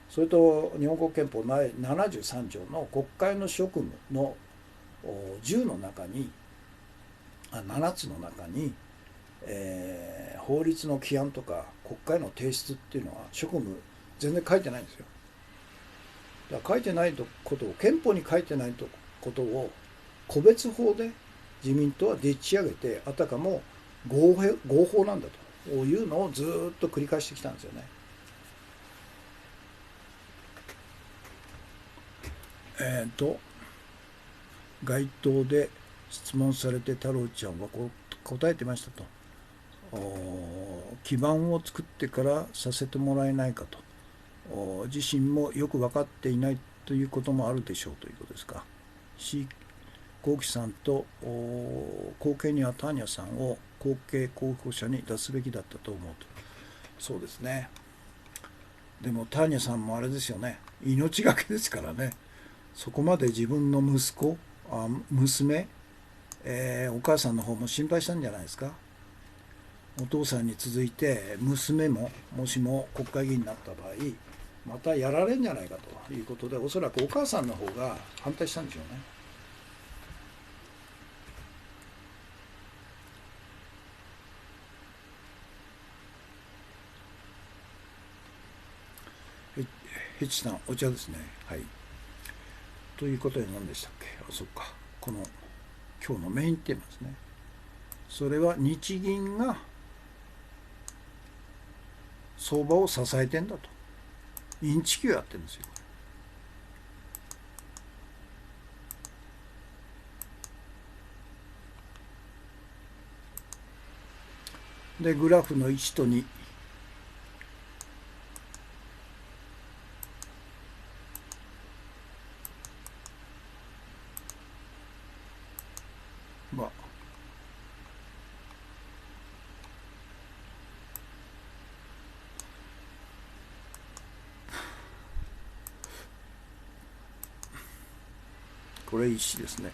それと日本国憲法第73条の国会の職務の10の中に7つの中に、法律の規範とか国会の提出っていうのは職務全然書いてないんですよ。だから書いてないことを、憲法に書いてないことを個別法で自民党はでっち上げて、あたかも合法なんだというのをずっと繰り返してきたんですよね。街頭で質問されて太郎ちゃんはこう答えてましたと。基盤を作ってからさせてもらえないかと。自身もよく分かっていないということもあるでしょうということですか。幸喜さんと後継にはターニャさんを後継候補者に出すべきだったと思うと。そうですね。でもターニャさんもあれですよね。命がけですからね。そこまで自分の息子、娘、お母さんの方も心配したんじゃないですか。お父さんに続いて娘ももしも国会議員になった場合またやられるんじゃないかということで、おそらくお母さんの方が反対したんでしょうね。ヘチさんお茶ですね。はい。ということで何でしたっけ。そっか、この今日のメインテーマですね。それは日銀が相場を支えてんだと。インチキをやってるんですよ。でグラフの1と2、まあこれ1ですね。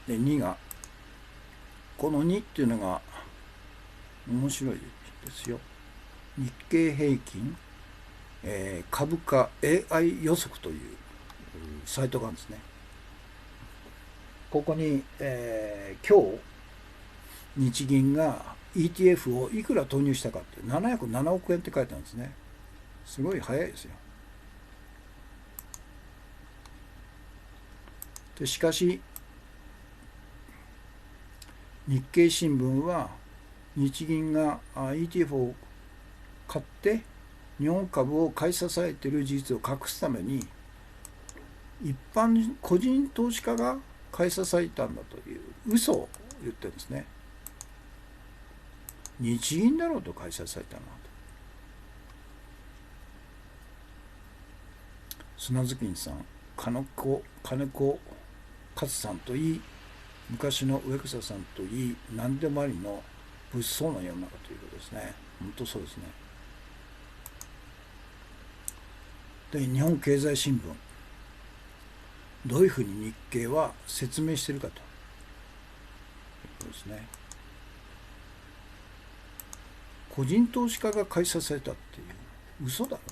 で2がこの2っていうのが面白いですよ。日経平均、株価 AI 予測というサイトがあるんですね。ここに、今日日銀が ETF をいくら投入したかって707億円って書いてあるんですね。すごい早いですよ。でしかし日経新聞は日銀が ETF を買って日本株を買い支えている事実を隠すために一般個人投資家が買い支えたんだという嘘を言ってるんですね。日銀だろうと買い支えたのはと。砂月さん、金子勝さんといい、昔の植草さんといい、何でもありの物騒な世の中ということですね。本当そうですね。で日本経済新聞どういうふうに日経は説明しているかということですね。個人投資家が買い支えたっていう嘘だろと。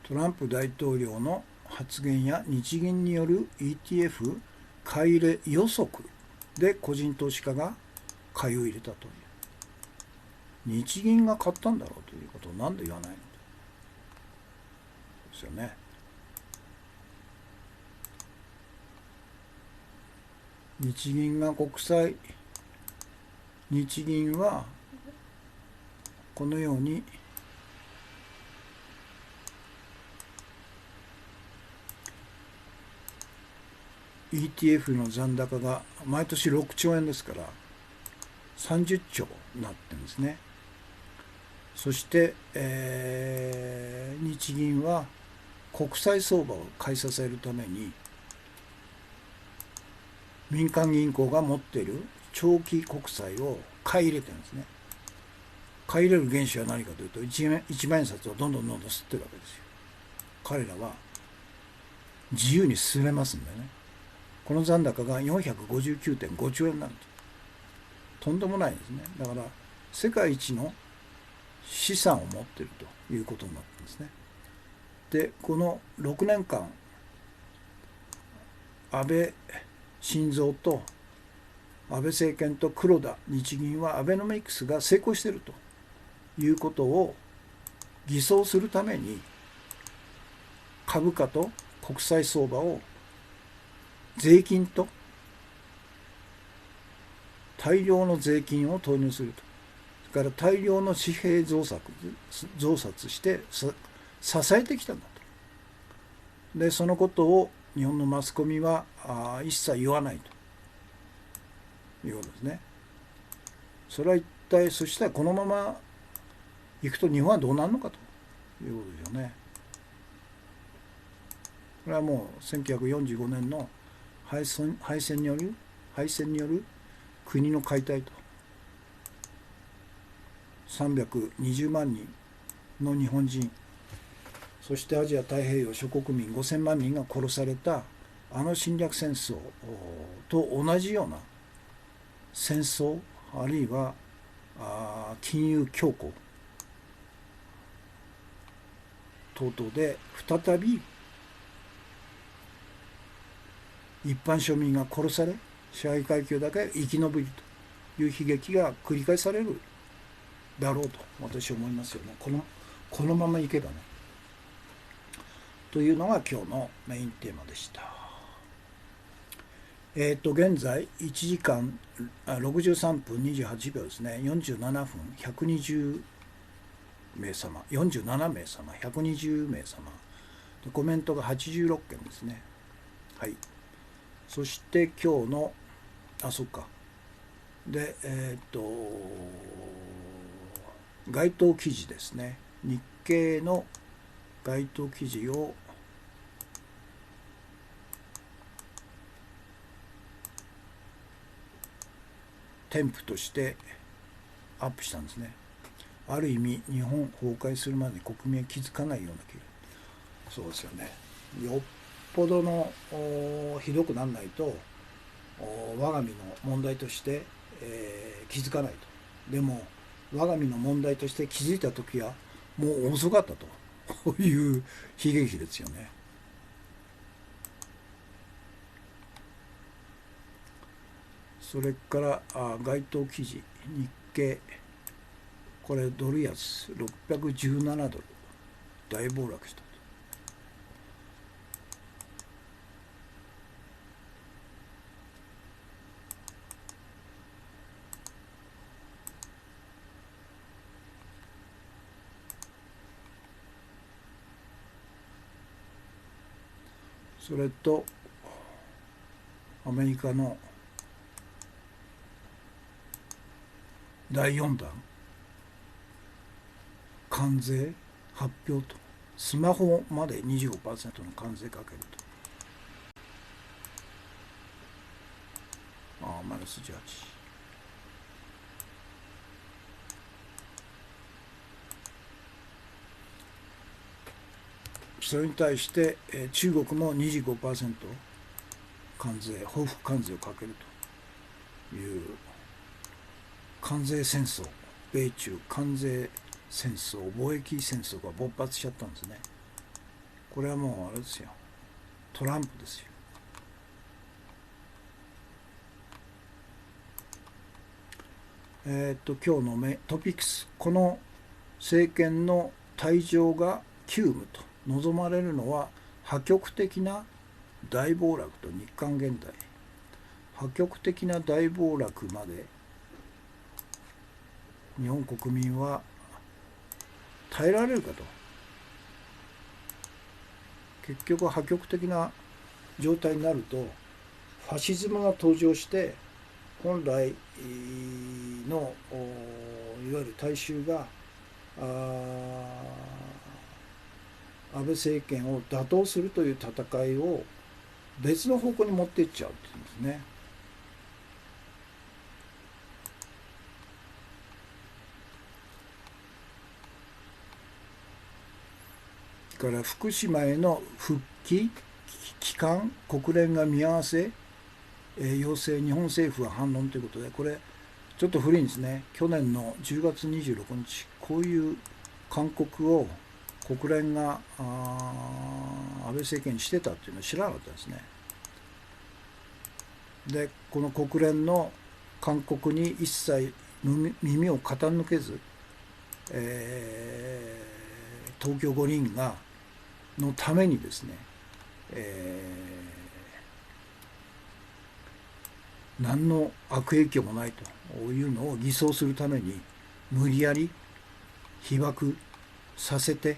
トランプ大統領の発言や日銀による ETF 買い入れ予測で個人投資家が買いを入れたという、日銀が買ったんだろうということを何で言わないのですよね。日銀が日銀はこのようにETF の残高が毎年6兆円ですから30兆になってるんですね。そして、日銀は国際相場を買い支えるために民間銀行が持っている長期国債を買い入れてるんですね。買い入れる原資は何かというと一万円札をどんどん吸ってるわけですよ。彼らは自由に進めますんでね。この残高が459.5兆円になるとんでもないですね。だから世界一の資産を持っているということになってるんですね。でこの6年間安倍晋三と安倍政権と黒田日銀はアベノミクスが成功しているということを偽装するために株価と国際相場を税金と大量の税金を投入すると、それから大量の紙幣増刷して支えてきたんだと。でそのことを日本のマスコミは一切言わないということですね。それは一体そしたらこのままいくと日本はどうなるのかということですよね。これはもう1945年の敗戦による国の解体と320万人の日本人、そしてアジア太平洋諸国民5000万人が殺されたあの侵略戦争と同じような戦争、あるいは金融恐慌等々で再び一般庶民が殺され支配階級だけ生き延びるという悲劇が繰り返されるだろうと私は思いますよね。このままいけばね。というのが今日のメインテーマでした。現在1時間63分28秒ですね。47分120名様、47名様、120名様でコメントが86件ですね。はい。そして今日のそっかで該当記事ですね。日経の該当記事を添付としてアップしたんですね。ある意味日本崩壊するまで国民は気づかないような気が、そうですよね。よっぽどのひどくならないと我が身の問題として、気づかないと。でも我が身の問題として気づいた時はもう遅かったという悲劇ですよね。それから該当記事日経、これドル安617ドル大暴落したと。それとアメリカの第4弾関税発表と、スマホまで 25% の関税かけると。マイナス18。それに対して、中国も 25% 関税、報復関税をかけるという関税戦争、米中関税戦争、貿易戦争が勃発しちゃったんですね。これはもうあれですよ、トランプですよ。今日のトピックス、この政権の退場が急務と望まれるのは破局的な大暴落と日韓現代。破局的な大暴落まで日本国民は耐えられるかと。結局破局的な状態になるとファシズムが登場して本来のいわゆる大衆が安倍政権を打倒するという戦いを別の方向に持っていっちゃうっていうんですね。から福島への復帰帰還国連が見合わせ要請日本政府は反論ということで、これちょっと古いんですね。去年の10月26日こういう勧告を国連が安倍政権にしてたっていうのは知らなかったですね。でこの国連の勧告に一切耳を傾けず、東京五輪のためにですね、何の悪影響もないというのを偽装するために無理やり被爆させて、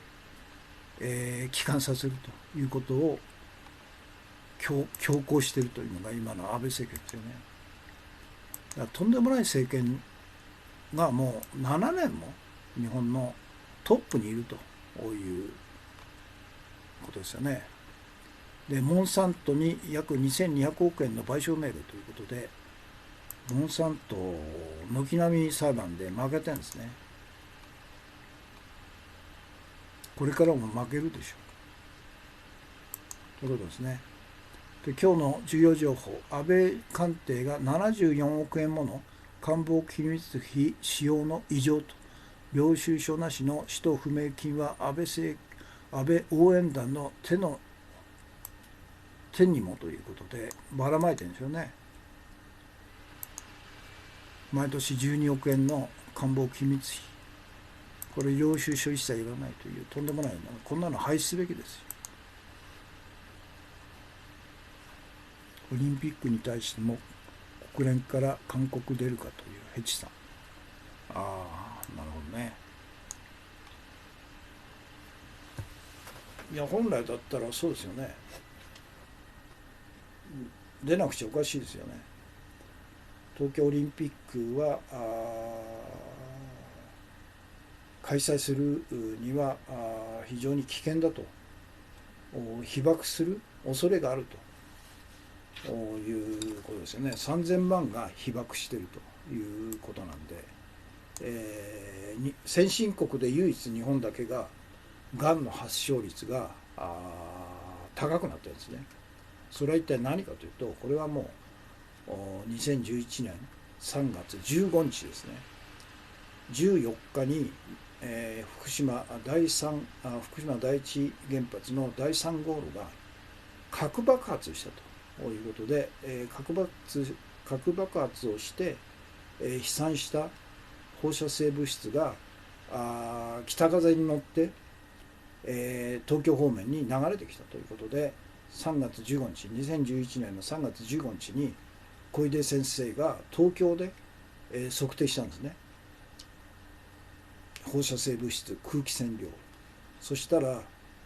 帰還させるということを強行しているというのが今の安倍政権ですよね。だからとんでもない政権がもう7年も日本のトップにいるということですよね。でモンサントに約2200億円の賠償命令ということでモンサント軒並み裁判で負けてるんですね。これからも負けるでしょうということですね。で今日の重要情報、安倍官邸が74億円もの官房機密費使用の異常と、領収書なしの使途不明金は安倍応援団の手にもということでばらまいてるんですよね。毎年12億円の官房機密費、これ領収書一切いらないというとんでもないの、こんなの廃止すべきですよ。オリンピックに対しても国連から勧告出るかというヘチさん。なるほどね。いや本来だったらそうですよね。出なくちゃおかしいですよね。東京オリンピックは開催するには非常に危険だと、被爆する恐れがあるということですよね。3000万が被爆しているということなんで、先進国で唯一日本だけががんの発症率が高くなったんですね。それは一体何かというと、これはもう2011年3月15日ですね。14日に、福島第一原発の第3号炉が核爆発したということで、核爆発をして、飛散した放射性物質が北風に乗って、東京方面に流れてきたということで、3月15日2011年の3月15日に小出先生が東京で、測定したんですね。放射性物質空気線量。そしたら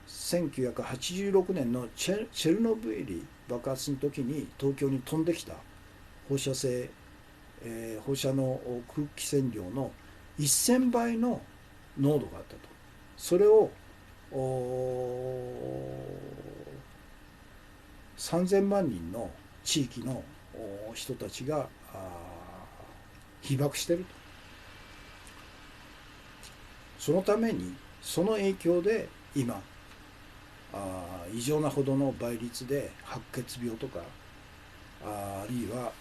1986年のチェルノブイリ爆発の時に東京に飛んできた放射の空気線量の1000倍の濃度があったと。それを3000万人の地域の人たちが被爆していると。そのためにその影響で今異常なほどの倍率で白血病とかあるいは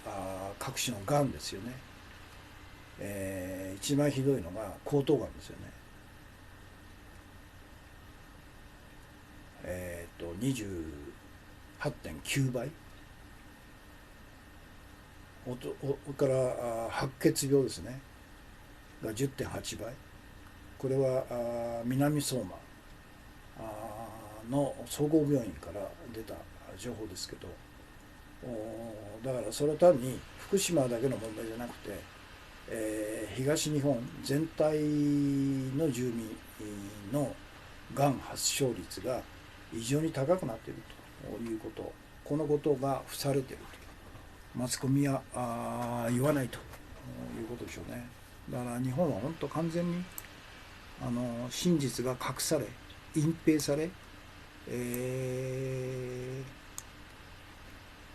各種のがんですよね。一番ひどいのが喉頭がんですよね。28.9 倍。それから白血病ですね。が 10.8 倍。これは南相馬の総合病院から出た情報ですけど、だからそれは単に福島だけの問題じゃなくて、東日本全体の住民のがん発症率が異常に高くなっているということ、このことが付されているとマスコミは言わないということでしょうね。だから日本は本当完全に真実が隠され隠蔽され、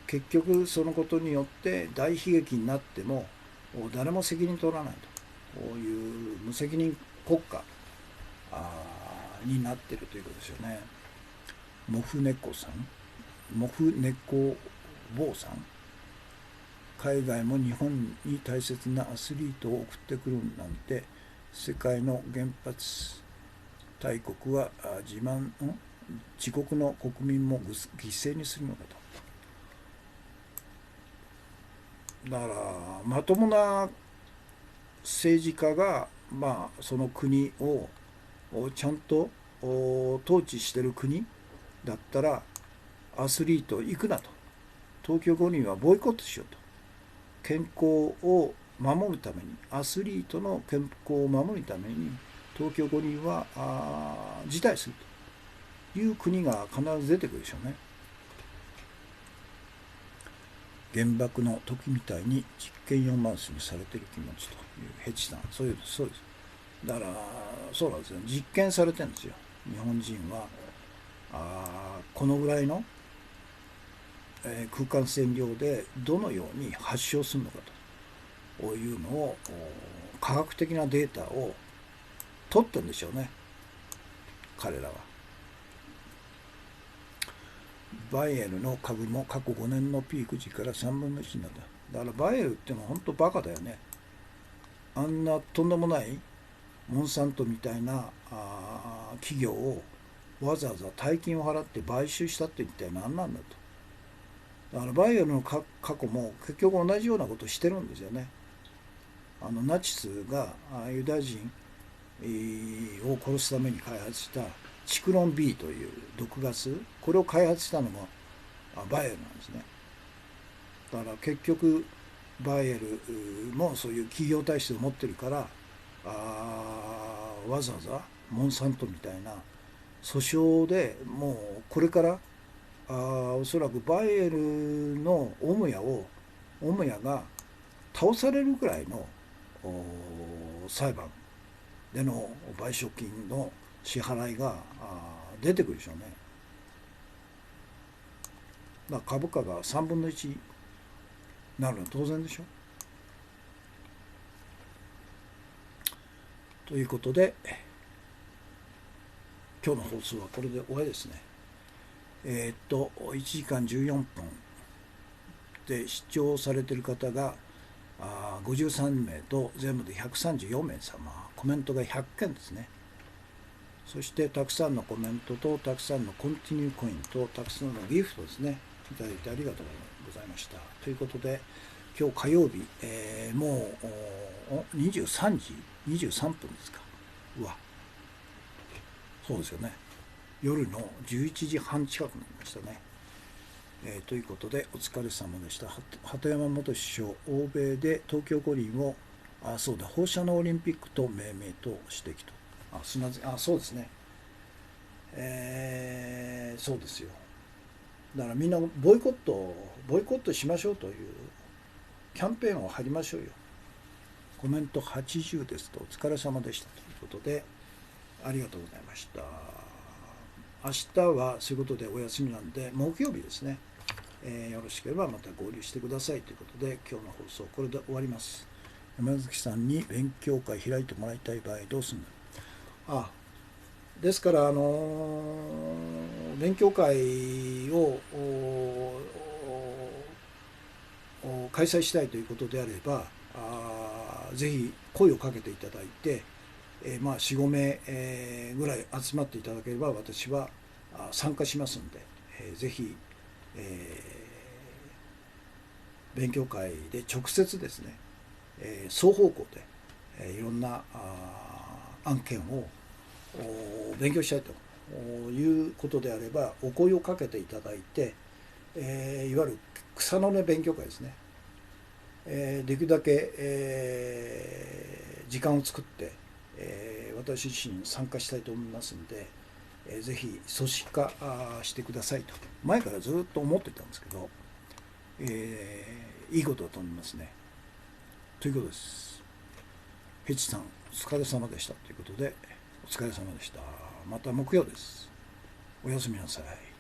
結局そのことによって大悲劇になっても誰も責任取らないという無責任国家になっているということですよね。モフネコ坊さん、海外も日本に大切なアスリートを送ってくるなんて、世界の原発大国は自国の国民も犠牲にするのかと。だからまともな政治家が、その国をちゃんと統治してる国だったら、アスリート行くなと、東京五輪はボイコットしようと、健康を守るために、アスリートの健康を守るために東京五輪は辞退するという国が必ず出てくるでしょうね。原爆の時みたいに実験用マウスにされている気持ちというヘチさん、そうです。だからそうなんですよ、実験されてるんですよ。日本人はこのぐらいの空間線量でどのように発症するのかというのを科学的なデータを取ってるんでしょうね、彼らは。バイエルの株も過去5年のピーク時から3分の1になった。だからバイエルってのは本当バカだよね。あんなとんでもないモンサントみたいな企業をわざわざ大金を払って買収したって一体何なんだと。だからバイエルの過去も結局同じようなことをしてるんですよね。ナチスがユダヤ人を殺すために開発したチクロン B という毒ガス、これを開発したのがバイエルなんですね。だから結局バイエルもそういう企業体質を持ってるから、わざわざモンサントみたいな訴訟でもうこれからおそらくバイエルの母屋が倒されるくらいの裁判での賠償金の支払いが出てくるでしょうね。だから株価が3分の1になるのは当然でしょ。ということで今日の放送はこれで終わりですね。1時間14分で視聴されている方が53名と全部で134名様、コメントが100件ですね。そしてたくさんのコメントとたくさんのコンティニューコインとたくさんのギフトですね、いただいてありがとうございました。ということで今日火曜日、もう23時23分ですか。そうですよね、夜の11時半近くなりましたね。ということでお疲れ様でした。鳩山元首相、欧米で東京五輪を放射能オリンピックと命名と指摘と。すみません、そうですね、そうですよ。だからみんなボイコットしましょうというキャンペーンを張りましょうよ。コメント80ですと、お疲れ様でしたということでありがとうございました。明日はそういうことでお休みなんで木曜日ですね、よろしければまた合流してくださいということで今日の放送これで終わります。山崎さんに勉強会開いてもらいたい場合どうするんだ。ですから勉強会を開催したいということであればぜひ声をかけていただいて、4、5名、ぐらい集まっていただければ私は参加しますので、ぜひ、勉強会で直接ですね、双方向で、いろんな案件を勉強したいということであればお声をかけていただいて、いわゆる草の根勉強会ですね、できるだけ、時間を作って、私自身参加したいと思いますので、ぜひ組織化してくださいと前からずっと思ってたんですけど、いいことだと思いますね。ということです。ヘチさんお疲れ様でしたということで、お疲れ様でした。また木曜です。おやすみなさい。